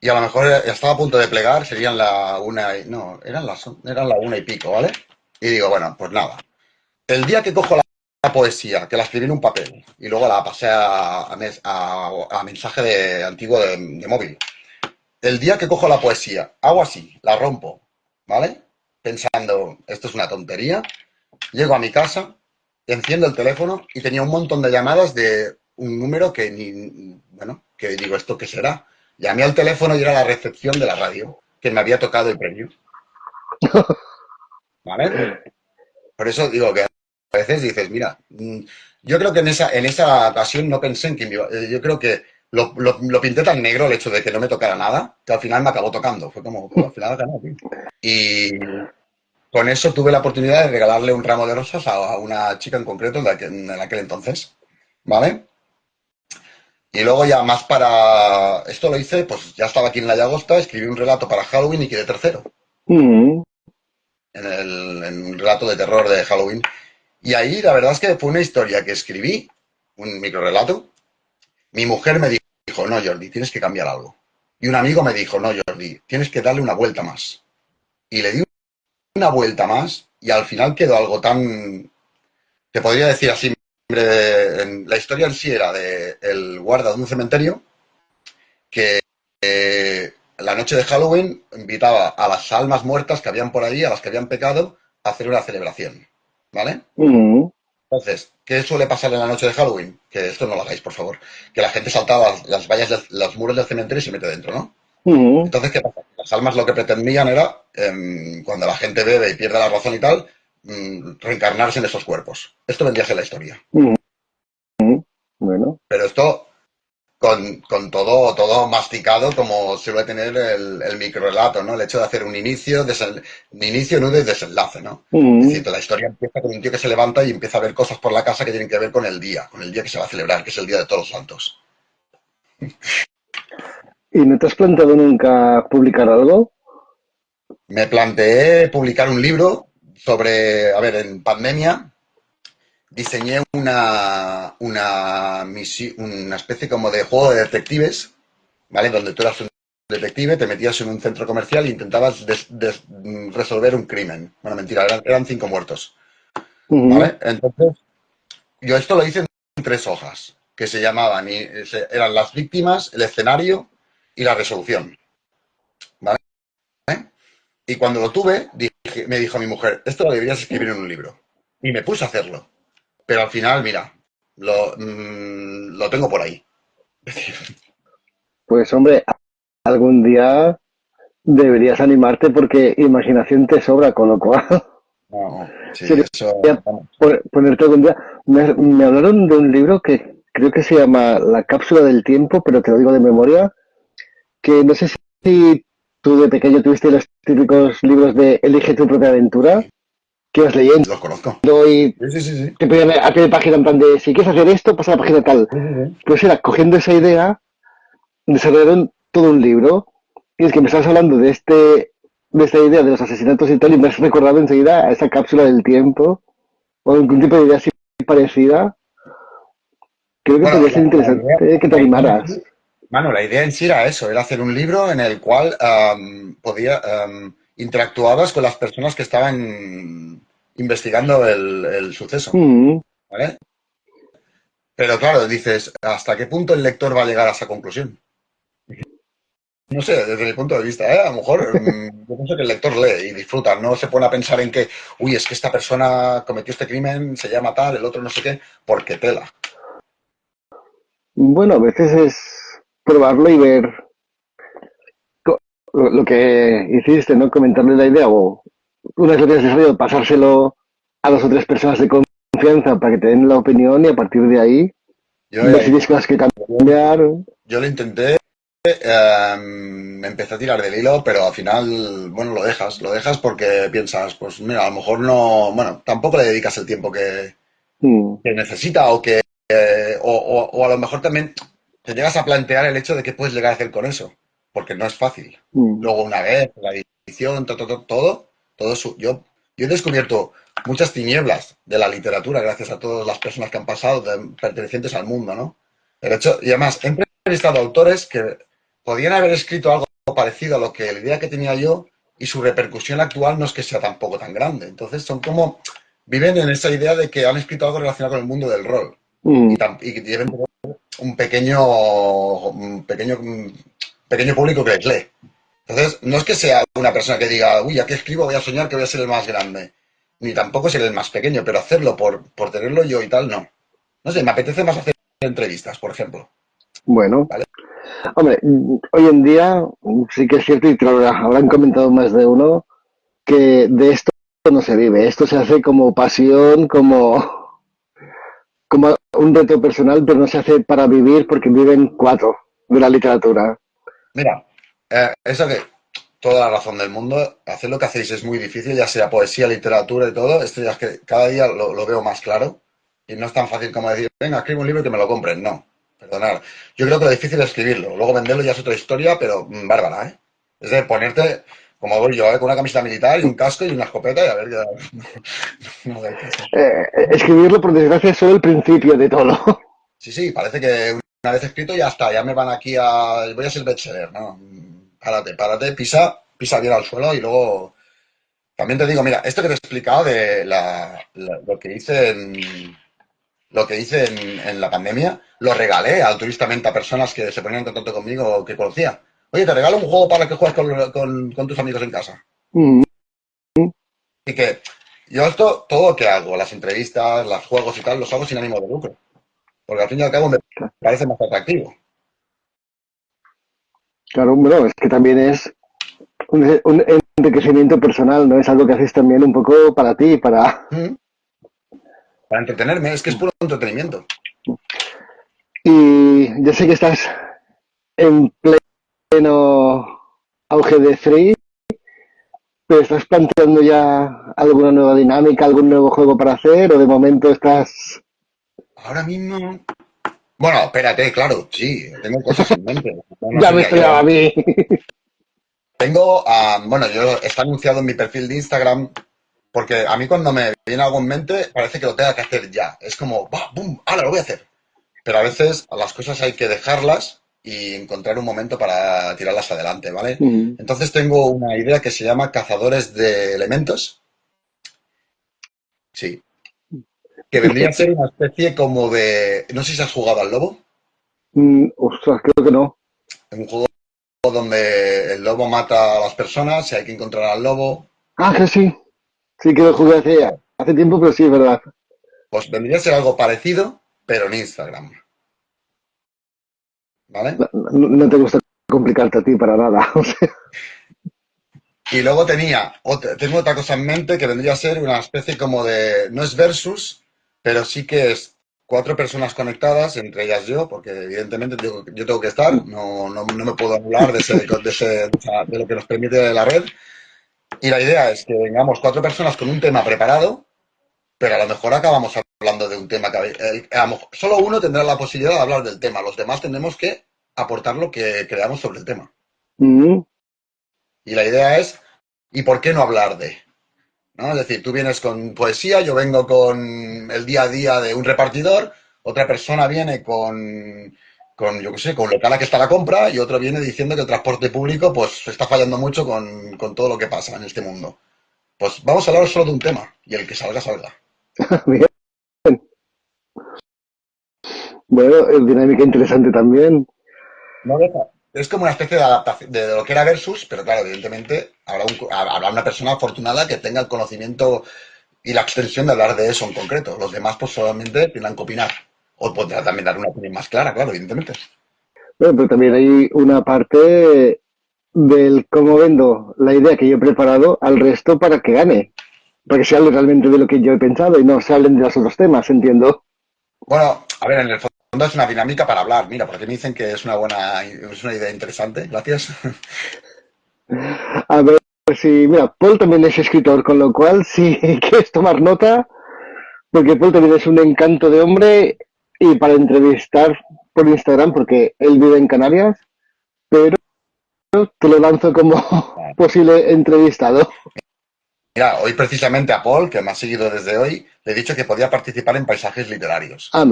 y a lo mejor estaba a punto de plegar, serían la una, no, eran la una y pico, ¿vale? Y digo, bueno, pues nada. El día que cojo la poesía, que la escribí en un papel y luego la pasé a mensaje antiguo de móvil. El día que cojo la poesía, hago así, la rompo, ¿vale? Pensando, esto es una tontería. Llego a mi casa, enciendo el teléfono y tenía un montón de llamadas de un número que bueno, que digo, ¿esto qué será? Llamé al teléfono y era la recepción de la radio, que me había tocado el premio, ¿vale? Por eso digo que a veces dices, mira, yo creo que en esa ocasión no pensé en que yo creo que lo pinté tan negro el hecho de que no me tocara nada, que al final me acabó tocando. Fue como, "Oh, al final gané, tío". Y con eso tuve la oportunidad de regalarle un ramo de rosas a una chica en concreto en aquel entonces, ¿vale? Y luego ya más para... Esto lo hice, pues ya estaba aquí en la Llagosta, escribí un relato para Halloween y quedé tercero Mm, en un relato de terror de Halloween. Y ahí la verdad es que fue una historia que escribí, un microrelato. Mi mujer me dijo, no, Jordi, tienes que cambiar algo. Y un amigo me dijo, no, Jordi, tienes que darle una vuelta más. Y le di una vuelta más y al final quedó algo tan, te podría decir así, la historia en sí era de el guarda de un cementerio que la noche de Halloween invitaba a las almas muertas que habían por ahí, a las que habían pecado, a hacer una celebración. ¿Vale? mm, Entonces, ¿qué suele pasar en la noche de Halloween? Que esto no lo hagáis, por favor. Que la gente salta las vallas, los muros del cementerio y se mete dentro, ¿no? mm, Entonces, ¿qué pasa? Las almas lo que pretendían era, cuando la gente bebe y pierde la razón y tal, reencarnarse en esos cuerpos. Esto vendría a ser la historia. mm, mm. Bueno, Pero esto con todo masticado como suele tener el microrelato, ¿no? El hecho de hacer un inicio, nudo y desenlace, ¿no? Es mm. decir, que la historia empieza con un tío que se levanta y empieza a ver cosas por la casa que tienen que ver con el día que se va a celebrar, que es el Día de Todos los Santos. ¿Y no te has planteado nunca publicar algo? Me planteé publicar un libro sobre, a ver, en pandemia diseñé una especie como de juego de detectives, ¿vale? Donde tú eras un detective, te metías en un centro comercial e intentabas resolver un crimen. Bueno, mentira, eran 5 muertos, Mm, ¿vale? Entonces, yo esto lo hice en 3 hojas, que se llamaban, eran las víctimas, el escenario y la resolución, ¿vale? Y cuando lo tuve, me dijo mi mujer, esto lo deberías escribir en un libro. Y me puse a hacerlo. Pero al final, mira, lo tengo por ahí. pues hombre, algún día deberías animarte porque imaginación te sobra, con lo cual No, sí, sería eso, vamos. ponerte algún día. Me hablaron de un libro que creo que se llama La cápsula del tiempo, pero te lo digo de memoria, que no sé si tú de pequeño tuviste los típicos libros de Elige tu propia aventura, Sí, que ibas leyendo los conozco. y Sí, sí, sí, sí. te ponían a pie de página en plan de si quieres hacer esto, pasa a la página tal. Sí, sí, sí. Pues era cogiendo esa idea, desarrollaron todo un libro. Y es que me estás hablando de esta idea de los asesinatos y tal, y me has recordado enseguida a esa cápsula del tiempo. o algún tipo de idea así parecida, creo que Bueno, podría ser interesante que te la idea en animaras. sí, Manu, la idea en sí era eso, era hacer un libro en el cual interactuabas con las personas que estaban investigando el suceso, Mm, ¿vale? Pero claro, dices, ¿hasta qué punto el lector va a llegar a esa conclusión? No sé, desde mi punto de vista, ¿eh? A lo mejor yo pienso que el lector lee y disfruta, no se pone a pensar en que, uy, es que esta persona cometió este crimen, se llama tal, el otro no sé qué, porque tela. bueno, a veces es probarlo y ver lo que hiciste, ¿no? Comentarle la idea o una vez lo tienes desarrollado, pasárselo a dos o tres personas de confianza para que te den la opinión y a partir de ahí Yo, ver si tienes cosas que cambiar. yo lo intenté, me empecé a tirar del hilo, pero al final, bueno, lo dejas porque piensas, pues mira, a lo mejor no, bueno, tampoco le dedicas el tiempo Mm, que necesita o a lo mejor también te llegas a plantear el hecho de qué puedes llegar a hacer con eso, porque no es fácil. mm. Luego una vez, la edición, todo eso. Yo he descubierto muchas tinieblas de la literatura gracias a todas las personas que han pasado pertenecientes al mundo, ¿no? El hecho, y además, he entrevistado autores que podían haber escrito algo parecido a lo que la idea que tenía yo y su repercusión actual no es que sea tampoco tan grande. Entonces son como viven en esa idea de que han escrito algo relacionado con el mundo del rol Mm, y que tienen un pequeño público que les lee. Entonces, no es que sea una persona que diga, uy, aquí escribo, voy a soñar que voy a ser el más grande, ni tampoco ser el más pequeño, pero hacerlo por tenerlo yo y tal, no. No sé, me apetece más hacer entrevistas, por ejemplo. bueno, ¿Vale? hombre, hoy en día sí que es cierto y te lo habrán comentado más de uno que de esto no se vive, esto se hace como pasión, como un reto personal, pero no se hace para vivir porque viven cuatro de la literatura. Mira, eso que toda la razón del mundo, hacer lo que hacéis es muy difícil, ya sea poesía, literatura y todo, esto ya es que cada día lo veo más claro y no es tan fácil como decir, venga, escribo un libro y que me lo compren, no, perdonad. Yo creo que lo difícil es escribirlo, luego venderlo ya es otra historia, pero bárbara, ¿eh? Es de ponerte, como voy yo, ¿eh? Con una camiseta militar y un casco y una escopeta y a ver qué... No, hay caso. Escribirlo, por desgracia, es solo el principio de todo. Sí, sí, parece que una vez escrito ya está, ya me van aquí a... Voy a ser bestseller, ¿no? Párate, pisa bien al suelo y luego... También te digo, mira, esto que te he explicado de lo que hice en la pandemia, lo regalé altruistamente a personas que se ponían en contacto conmigo o que conocía. Oye, te regalo un juego para que juegues con tus amigos en casa. Mm, Y que yo esto, todo lo que hago, las entrevistas, los juegos y tal, los hago sin ánimo de lucro. Porque al fin y al cabo me parece más atractivo. claro, bueno, es que también es un enriquecimiento personal, ¿no? Es algo que haces también un poco para ti, para... ¿Mm? Para entretenerme, es que es puro entretenimiento. Y yo sé que estás en pleno auge de Free, pero ¿estás planteando ya alguna nueva dinámica, algún nuevo juego para hacer o de momento estás... Ahora mismo. Bueno, espérate, claro, sí, tengo cosas en mente. No Ya me sería yo, esperaba a ¿eh? mí. Tengo, bueno, yo está anunciado en mi perfil de Instagram, porque a mí cuando me viene algo en mente parece que lo tenga que hacer ya. Es como, ¡bah, bum! ¡Ahora lo voy a hacer! Pero a veces las cosas hay que dejarlas y encontrar un momento para tirarlas adelante, ¿vale? Mm, Entonces tengo una idea que se llama Cazadores de Elementos, sí, que vendría a ser una especie como de, no sé si has jugado al lobo, ostras, creo que no. un juego donde el lobo mata a las personas y hay que encontrar al lobo. Ah, que sí. Sí que lo jugué Claro, hace tiempo, pero sí, es verdad. pues vendría a ser algo parecido, pero en Instagram, ¿vale? No, no te gusta complicarte a ti para nada. O sea, Y luego tengo otra cosa en mente que vendría a ser una especie como de, no es versus, pero sí que es cuatro personas conectadas, entre ellas yo, porque evidentemente yo tengo que estar, no me puedo anular de lo que nos permite la red. Y la idea es que vengamos cuatro personas con un tema preparado, pero a lo mejor acabamos hablando de un tema que solo uno tendrá la posibilidad de hablar del tema, los demás tendremos que aportar lo que creamos sobre el tema. mm, Y la idea es, ¿y por qué no hablar de? ¿no? Es decir, tú vienes con poesía, yo vengo con el día a día de un repartidor, otra persona viene yo qué sé, con lo cara que está la compra y otro viene diciendo que el transporte público pues está fallando mucho con todo lo que pasa en este mundo. Pues vamos a hablar solo de un tema y el que salga, salga. Bien. Bueno, es dinámica interesante también. No deja. Es como una especie de adaptación de lo que era Versus, pero claro, evidentemente habrá una persona afortunada que tenga el conocimiento y la extensión de hablar de eso en concreto. Los demás, pues solamente tendrán que opinar. O podrá también dar una opinión más clara, claro, evidentemente. Bueno, pero también hay una parte del cómo vendo la idea que yo he preparado al resto para que gane. Para que se hable realmente de lo que yo he pensado y no se hablen de los otros temas, entiendo. Bueno, a ver, en el fondo es una dinámica para hablar. Mira, porque me dicen que es una idea interesante. Gracias. A ver si, mira, Paul también es escritor, con lo cual, si quieres tomar nota, porque Paul también es un encanto de hombre y para entrevistar por Instagram, porque él vive en Canarias, pero te lo lanzo como posible entrevistado. Mira, hoy precisamente a Paul, que me ha seguido desde hoy, le he dicho que podía participar en paisajes literarios. Ah,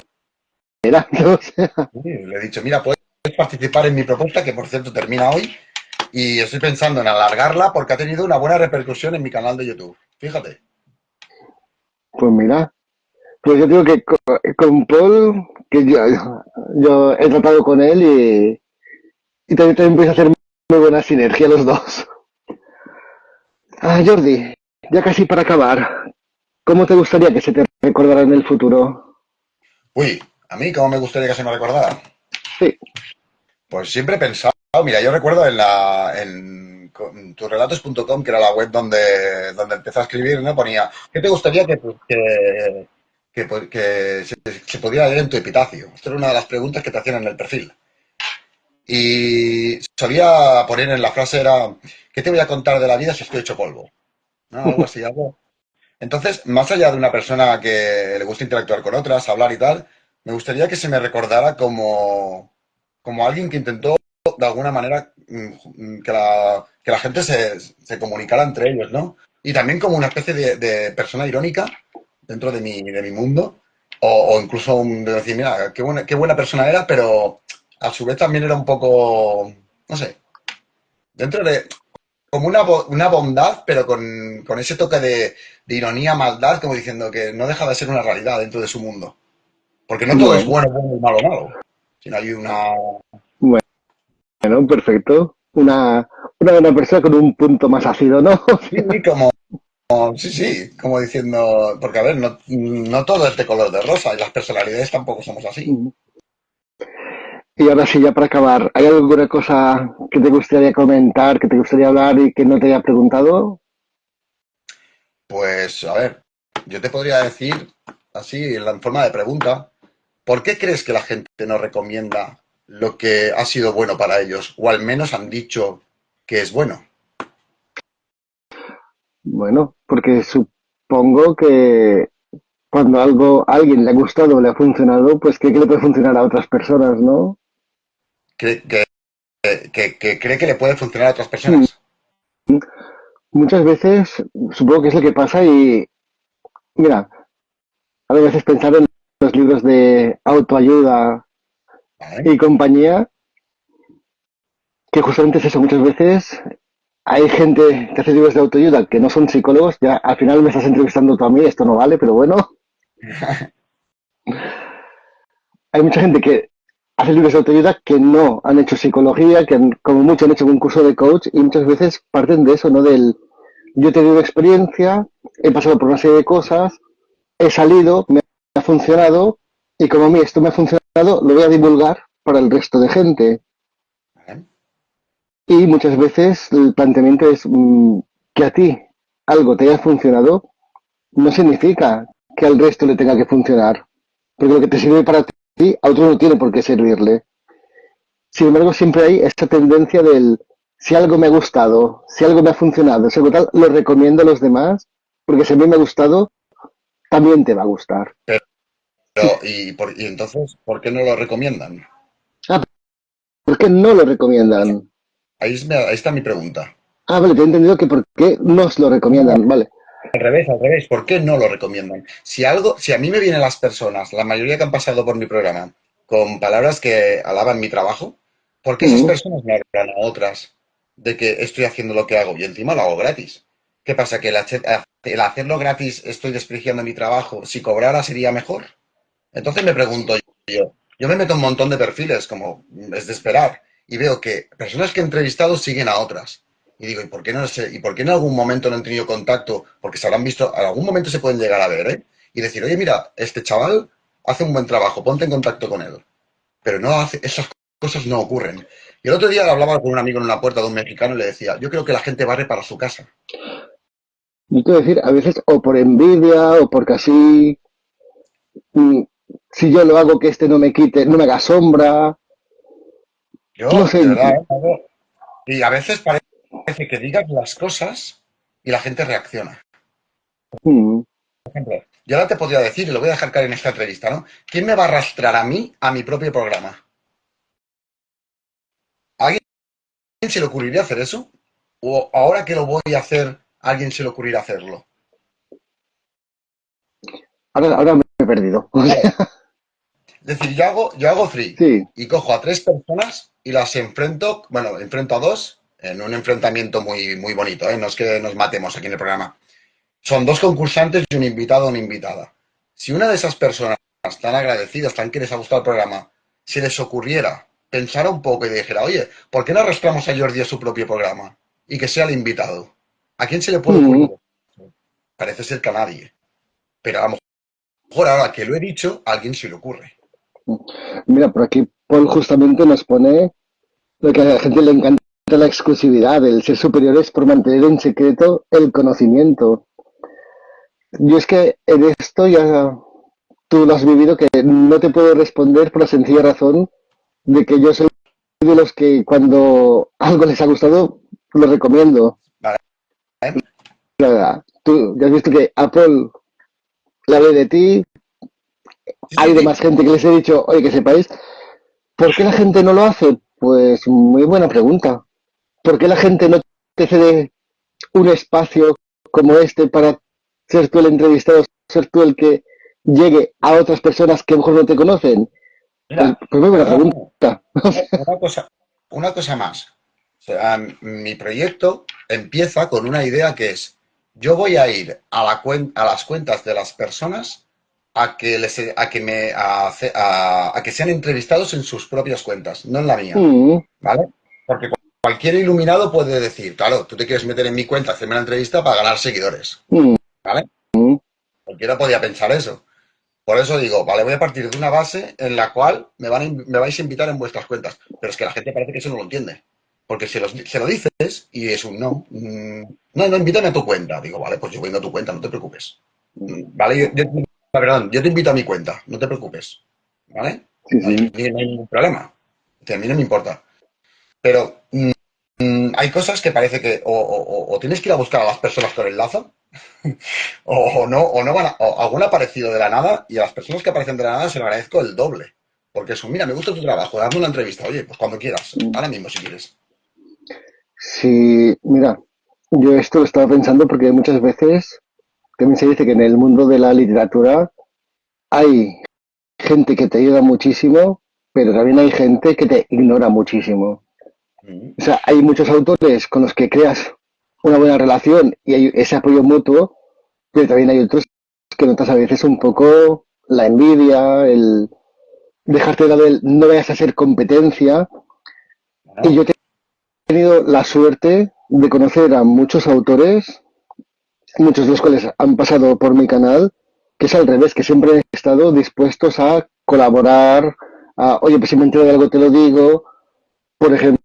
mira, o sea, Sí, le he dicho, mira, puedes participar en mi propuesta, que por cierto termina hoy, y estoy pensando en alargarla porque ha tenido una buena repercusión en mi canal de YouTube. Fíjate. pues mira, pues yo digo que con Paul, que yo he tratado con él y también empieza a hacer muy buena sinergia los dos. Ah, Jordi, ya casi para acabar, ¿cómo te gustaría que se te recordara en el futuro? Uy, a mí, ¿cómo me gustaría que se me recordara? Sí. Pues siempre he pensado, mira, yo recuerdo en turrelatos.com, que era la web donde empecé a escribir, ¿no? Ponía, ¿qué te gustaría que se pudiera leer en tu epitafio? Esta era una de las preguntas que te hacían en el perfil. Y solía poner en la frase era, ¿qué te voy a contar de la vida si estoy hecho polvo? ¿No? Algo así, algo. Entonces, más allá de una persona que le gusta interactuar con otras, hablar y tal, me gustaría que se me recordara como alguien que intentó, de alguna manera, que la gente se comunicara entre ellos, ¿no? Y también como una especie de persona irónica dentro de mi mundo, o incluso de decir, mira, qué buena persona era, pero a su vez también era un poco, no sé, dentro de, como una bondad, pero con ese toque de ironía, maldad, como diciendo que no deja de ser una realidad dentro de su mundo. Porque no todo es Bueno, bueno, bueno y malo, malo. Sino hay una... bueno, perfecto. Una buena persona con un punto más ácido, ¿no? Sí, sí, sí, como diciendo... Porque, a ver, no todo es de color de rosa y las personalidades tampoco somos así. Y ahora sí, ya para acabar, ¿hay alguna cosa que te gustaría comentar, que te gustaría hablar y que no te haya preguntado? Pues, a ver, yo te podría decir, así, en forma de pregunta, ¿por qué crees que la gente no recomienda lo que ha sido bueno para ellos? O al menos han dicho que es bueno. Bueno, porque supongo que cuando algo a alguien le ha gustado o le ha funcionado, pues cree que le puede funcionar a otras personas, ¿no? ¿Que, que cree que le puede funcionar a otras Hmm. personas? Muchas veces supongo que es lo que pasa y mira, a veces pensar en los libros de autoayuda ¿Vale? y compañía, que justamente es eso, muchas veces hay gente que hace libros de autoayuda que no son psicólogos, ya al final me estás entrevistando tú a mí, esto no vale, pero bueno, hay mucha gente que hace libros de autoayuda que no han hecho psicología, que como mucho han hecho un curso de coach y muchas veces parten de eso, ¿no? Del yo he tenido una experiencia, he pasado por una serie de cosas, he salido, me ha funcionado y como a mí esto me ha funcionado, lo voy a divulgar para el resto de gente. ¿Vale? Y muchas veces el planteamiento es que a ti algo te haya funcionado no significa que al resto le tenga que funcionar. Porque lo que te sirve para ti, a otro no tiene por qué servirle. Sin embargo, siempre hay esta tendencia del si algo me ha gustado, si algo me ha funcionado, si algo tal, lo recomiendo a los demás, porque si a mí me ha gustado, también te va a gustar. Y entonces, ¿por qué no lo recomiendan? Ah, ¿por qué no lo recomiendan? Ahí está mi pregunta. Ah, vale, te he entendido que por qué nos lo No, recomiendan, vale. Al revés, ¿por qué no lo recomiendan? Si a mí me vienen las personas, la mayoría que han pasado por mi programa, con palabras que alaban mi trabajo, ¿por qué esas Mm, personas no hablan a otras de que estoy haciendo lo que hago y encima lo hago gratis? ¿Qué pasa? ¿Que el hacerlo gratis estoy despreciando mi trabajo? Si cobrara sería mejor. Entonces me pregunto yo me meto en un montón de perfiles, como es de esperar, y veo que personas que he entrevistado siguen a otras. Y digo, ¿y por qué en algún momento no han tenido contacto? Porque se habrán visto, en algún momento se pueden llegar a ver, ¿eh? Y decir, oye, mira, este chaval hace un buen trabajo, ponte en contacto con él. Pero no hace, esas cosas no ocurren. Y el otro día hablaba con un amigo en una puerta de un mexicano y le decía, yo creo que la gente barre para su casa. Yo quiero decir, a veces o por envidia o porque así, mm, si yo lo hago que este no me quite, no me haga sombra, no Yo, sé. de verdad, ¿eh? Y a veces parece que digas las cosas y la gente reacciona. Mm, Por ejemplo, yo ahora te podría decir, y lo voy a dejar caer en esta entrevista, ¿no? ¿Quién me va a arrastrar a mí a mi propio programa? ¿A alguien se le ocurriría hacer eso? ¿O ahora que lo voy a hacer, a alguien se le ocurrirá hacerlo? ahora me he perdido. O Claro. sea, Es decir, yo hago free sí, y cojo a 3 personas y las enfrento, bueno, enfrento a 2 en un enfrentamiento muy, muy bonito, ¿eh? No es que nos matemos aquí en el programa. Son 2 concursantes y un invitado o una invitada. Si una de esas personas tan agradecidas, tan que les ha gustado el programa, se les ocurriera, pensara un poco y dijera, oye, ¿por qué no arrastramos a Jordi a su propio programa? Y que sea el invitado. ¿A quién se le puede mm, ocurrir? Parece ser que a nadie. Pero a lo mejor ahora que lo he dicho, a alguien se le ocurre. mira, por aquí Paul justamente nos pone lo que a la gente le encanta la exclusividad, el ser superiores por mantener en secreto el conocimiento. Yo es que en esto ya tú lo has vivido, que no te puedo responder por la sencilla razón de que yo soy de los que cuando algo les ha gustado, lo recomiendo. ¿Vale? Tú ya has visto que Apple la ve de ti, Sí, hay sí, demás sí. gente que les he dicho, oye, que sepáis, ¿por qué la gente no lo hace? Pues muy buena pregunta. ¿Por qué la gente no te cede un espacio como este para ser tú el entrevistado, ser tú el que llegue a otras personas que a lo mejor no te conocen? Mira, Pues muy buena perdón, pregunta. una cosa, una cosa más. O sea, mi proyecto empieza con una idea que es, yo voy a ir a las cuentas de las personas a que sean entrevistados en sus propias cuentas, no en la mía, Mm, ¿vale? Porque cualquier iluminado puede decir, claro, tú te quieres meter en mi cuenta, hacerme la entrevista para ganar seguidores, mm, ¿vale? mm. Cualquiera podía pensar eso. Por eso digo, vale, voy a partir de una base en la cual me vais a invitar en vuestras cuentas. Pero es que la gente parece que eso no lo entiende. Porque se lo dices y es un no. No, no, invítame a tu cuenta. Digo, vale, pues yo vengo a tu cuenta, no te preocupes. Vale, perdón, yo te invito a mi cuenta, no te preocupes. ¿Vale? Sí, No hay, sí. no hay ningún problema. Que a mí no me importa. Pero hay cosas que parece que o tienes que ir a buscar a las personas con el lazo o no van o algún aparecido de la nada y a las personas que aparecen de la nada se lo agradezco el doble. Porque eso, mira, me gusta tu trabajo, dame una entrevista. Oye, pues cuando quieras, ahora mismo si quieres. Sí, mira, yo esto lo estaba pensando porque muchas veces también se dice que en el mundo de la literatura hay gente que te ayuda muchísimo, pero también hay gente que te ignora muchísimo. Mm, O sea, hay muchos autores con los que creas una buena relación y hay ese apoyo mutuo, pero también hay otros que notas a veces un poco la envidia, el dejarte de lado el no vayas a ser competencia. Y yo bueno, he tenido la suerte de conocer a muchos autores, muchos de los cuales han pasado por mi canal, que es al revés, que siempre han estado dispuestos a colaborar, a, oye, pues si me entero de algo te lo digo. Por ejemplo,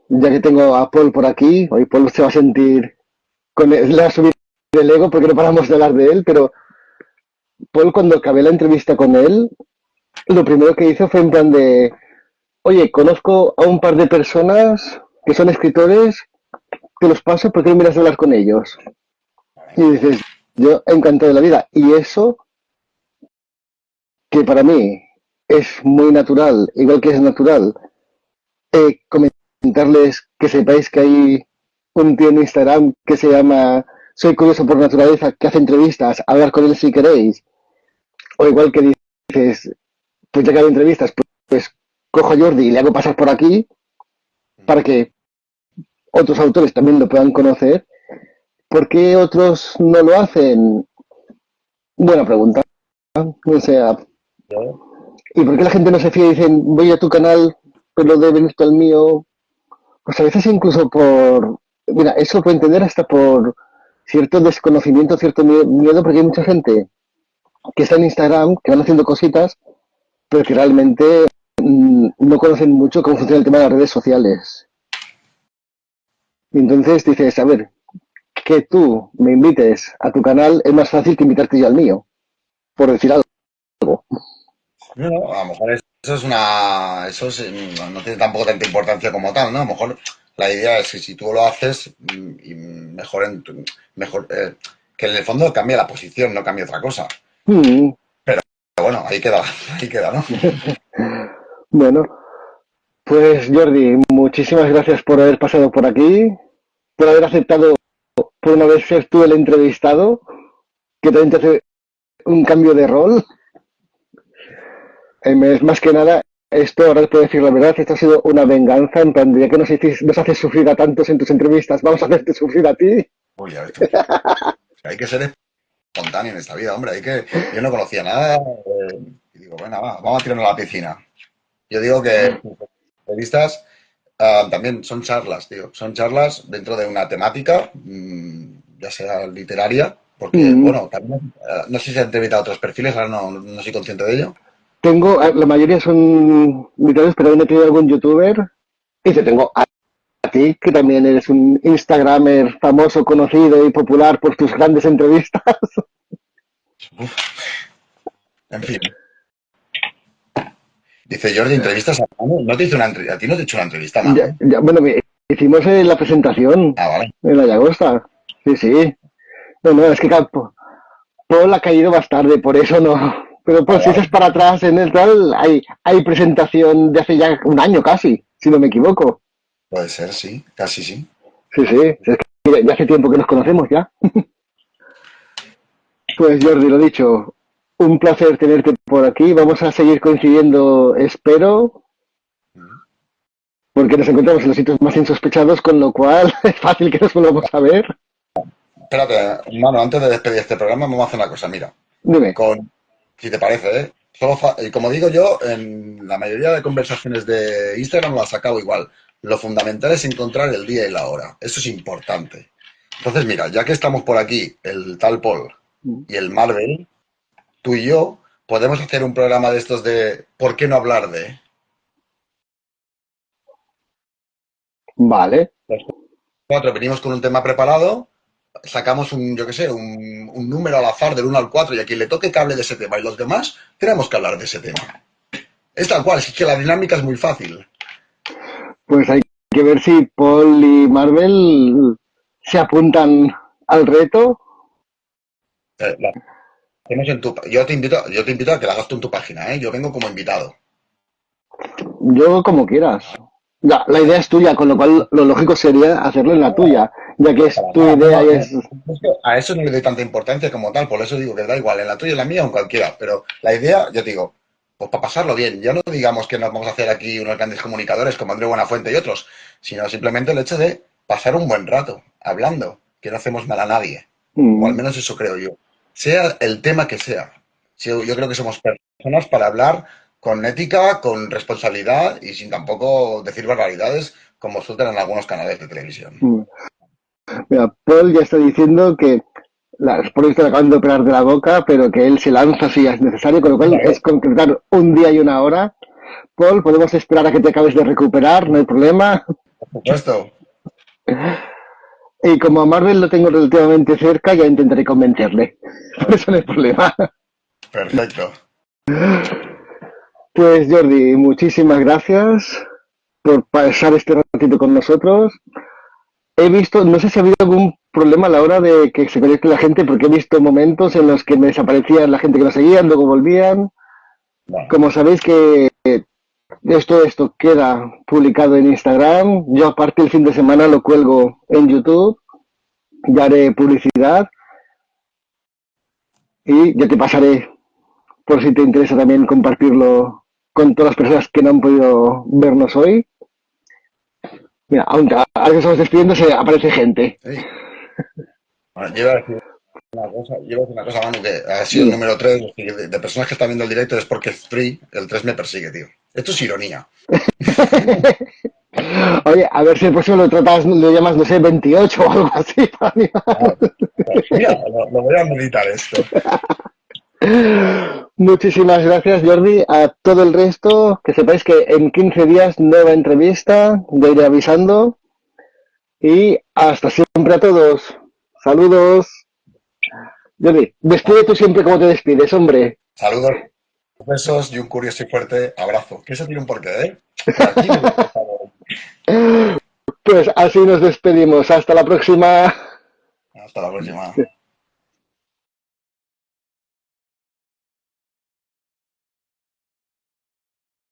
ya que tengo a Paul por aquí, hoy Paul se va a sentir con el, le va a subir el ego porque no paramos de hablar de él, pero Paul cuando acabé la entrevista con él, lo primero que hizo fue en plan de, oye, conozco a un par de personas que son escritores, te los paso, ¿por qué no miras a hablar con ellos? Y dices, yo encantado de la vida. Y eso, que para mí es muy natural, igual que es natural, comentarles que sepáis que hay un tío en Instagram que se llama soy curioso por naturaleza, que hace entrevistas, hablar con él si queréis. O igual que dices, pues ya que hago entrevistas, pues cojo a Jordi y le hago pasar por aquí para que otros autores también lo puedan conocer. ¿Por qué otros no lo hacen? Buena pregunta. O sea, Yo, ¿y por qué la gente no se fía y dicen, voy a tu canal, pero de venir tú al mío? Pues a veces incluso por... Mira, eso lo puedo entender hasta por cierto desconocimiento, cierto miedo, porque hay mucha gente que está en Instagram, que van haciendo cositas, pero que realmente no conocen mucho cómo funciona el tema de las redes sociales. Y entonces dices, a ver, que tú me invites a tu canal es más fácil que invitarte yo al mío, por decir algo. no, a lo mejor eso es una, eso es, no tiene tampoco tanta importancia como tal, ¿no? A lo mejor la idea es que si tú lo haces, y mejor, mejor que en el fondo cambie la posición, no cambie otra cosa. Mm, Pero bueno, ahí queda, ahí queda, ¿no? bueno, pues Jordi, muchísimas gracias por haber pasado por aquí, por haber aceptado por una vez ser tú el entrevistado, que también te hace un cambio de rol. Más que nada, esto, ahora te puedo decir la verdad, esto ha sido una venganza, en plan, ya que nos haces sufrir a tantos en tus entrevistas, vamos a hacerte sufrir a ti. Uy, ya ves tú. Hay que ser espontáneo en esta vida, hombre. Yo no conocía nada. Y digo, bueno, vamos a tirarnos a la piscina. Yo digo que entrevistas también son charlas, tío. Son charlas dentro de una temática, ya sea literaria, porque, Mm, bueno, también, no sé si se han entrevistado a otros perfiles, ahora no soy consciente de ello. tengo, la mayoría son literarios, pero también he tenido algún youtuber. Y te tengo a ti, que también eres un Instagramer famoso, conocido y popular por tus grandes entrevistas. En fin, dice Jordi, entrevistas a Manu. No te hizo una entrevista, a ti no te he hecho una entrevista, Ya, Manu. ya, bueno, hicimos la presentación Ah, vale. en la Llagosta. Sí, sí. No, no, es que Paul ha caído más tarde, por eso no. Pero pues Vale, si echas vale. para atrás en el tal, hay presentación de hace ya un año casi, si no me equivoco. Puede ser, sí, casi sí. Sí, sí, es que ya hace tiempo que nos conocemos ya. Pues Jordi, lo dicho, un placer tenerte por aquí. Vamos a seguir coincidiendo, espero, porque nos encontramos en los sitios más insospechados, con lo cual es fácil que nos volvamos a ver. Espérate, Manu, antes de despedir este programa, vamos a hacer una cosa, mira. Dime. Con, si te parece, ¿eh? Y como digo yo, en la mayoría de conversaciones de Instagram las acabo igual. Lo fundamental es encontrar el día y la hora. Eso es importante. Entonces, mira, ya que estamos por aquí, el tal Paul y el Marvel, tú y yo podemos hacer un programa de estos de ¿por qué no hablar de? Vale. Los cuatro venimos con un tema preparado, sacamos un, yo qué sé, un número al azar del 1 al 4 y a quien le toque que hable de ese tema y los demás tenemos que hablar de ese tema. Es tal cual, es que la dinámica es muy fácil. Pues hay que ver si Paul y Marvel se apuntan al reto. La hacemos yo te invito a que la hagas tú en tu página, ¿eh? Yo vengo como invitado. Yo como quieras. Ya, la idea es tuya, con lo cual lo lógico sería hacerlo en la tuya, ya que es Para tu nada, no, idea no, y no. es... Es que a eso no le doy tanta importancia como tal, por eso digo que da igual, en la tuya, en la mía o en cualquiera. Pero la idea, yo te digo, pues para pasarlo bien. Ya no digamos que nos vamos a hacer aquí unos grandes comunicadores como Andrés Buenafuente y otros, sino simplemente el hecho de pasar un buen rato hablando, que no hacemos mal a nadie. O al Mm, menos eso creo yo. Sea el tema que sea. Sí, yo creo que somos personas para hablar con ética, con responsabilidad y sin tampoco decir barbaridades como sueltan en algunos canales de televisión. mm. Mira, Paul ya está diciendo que por esto le acaban de operar de la boca, pero que él se lanza si es necesario, con lo ¿Ya cual es ves? concretar un día y una hora. Paul, podemos esperar a que te acabes de recuperar, no hay problema. Por supuesto. Y como a Marvel lo tengo relativamente cerca, ya intentaré convencerle. Por eso no hay problema. Perfecto. Pues Jordi, muchísimas gracias por pasar este ratito con nosotros. He visto, no sé si ha habido algún problema a la hora de que se conecte la gente, porque he visto momentos en los que me desaparecían la gente que nos seguían, luego volvían. Bueno, Como sabéis que esto queda publicado en Instagram, yo aparte el fin de semana lo cuelgo en YouTube. ya haré publicidad y ya te pasaré por si te interesa también compartirlo con todas las personas que no han podido vernos hoy. Mira, aunque ahora que estamos despidiéndose, aparece gente. Sí. Bueno, yo iba a decir una cosa, Manu, que ha sido el Dime. número 3 de personas que están viendo el directo es porque el 3 me persigue, tío. Esto es ironía. Oye, a ver si el próximo lo llamas, no sé, 28 o algo así. Ah, mira, lo voy a meditar esto. Muchísimas gracias, Jordi. A todo el resto, que sepáis que en 15 días nueva entrevista, de iré avisando. Y hasta siempre a todos. Saludos. Jordi, despide tú siempre como te despides, hombre. Saludos, besos y un curioso y fuerte abrazo. Que eso tiene un porqué, ¿eh? Por aquí me he empezado. Pues así nos despedimos. Hasta la próxima. Hasta la próxima.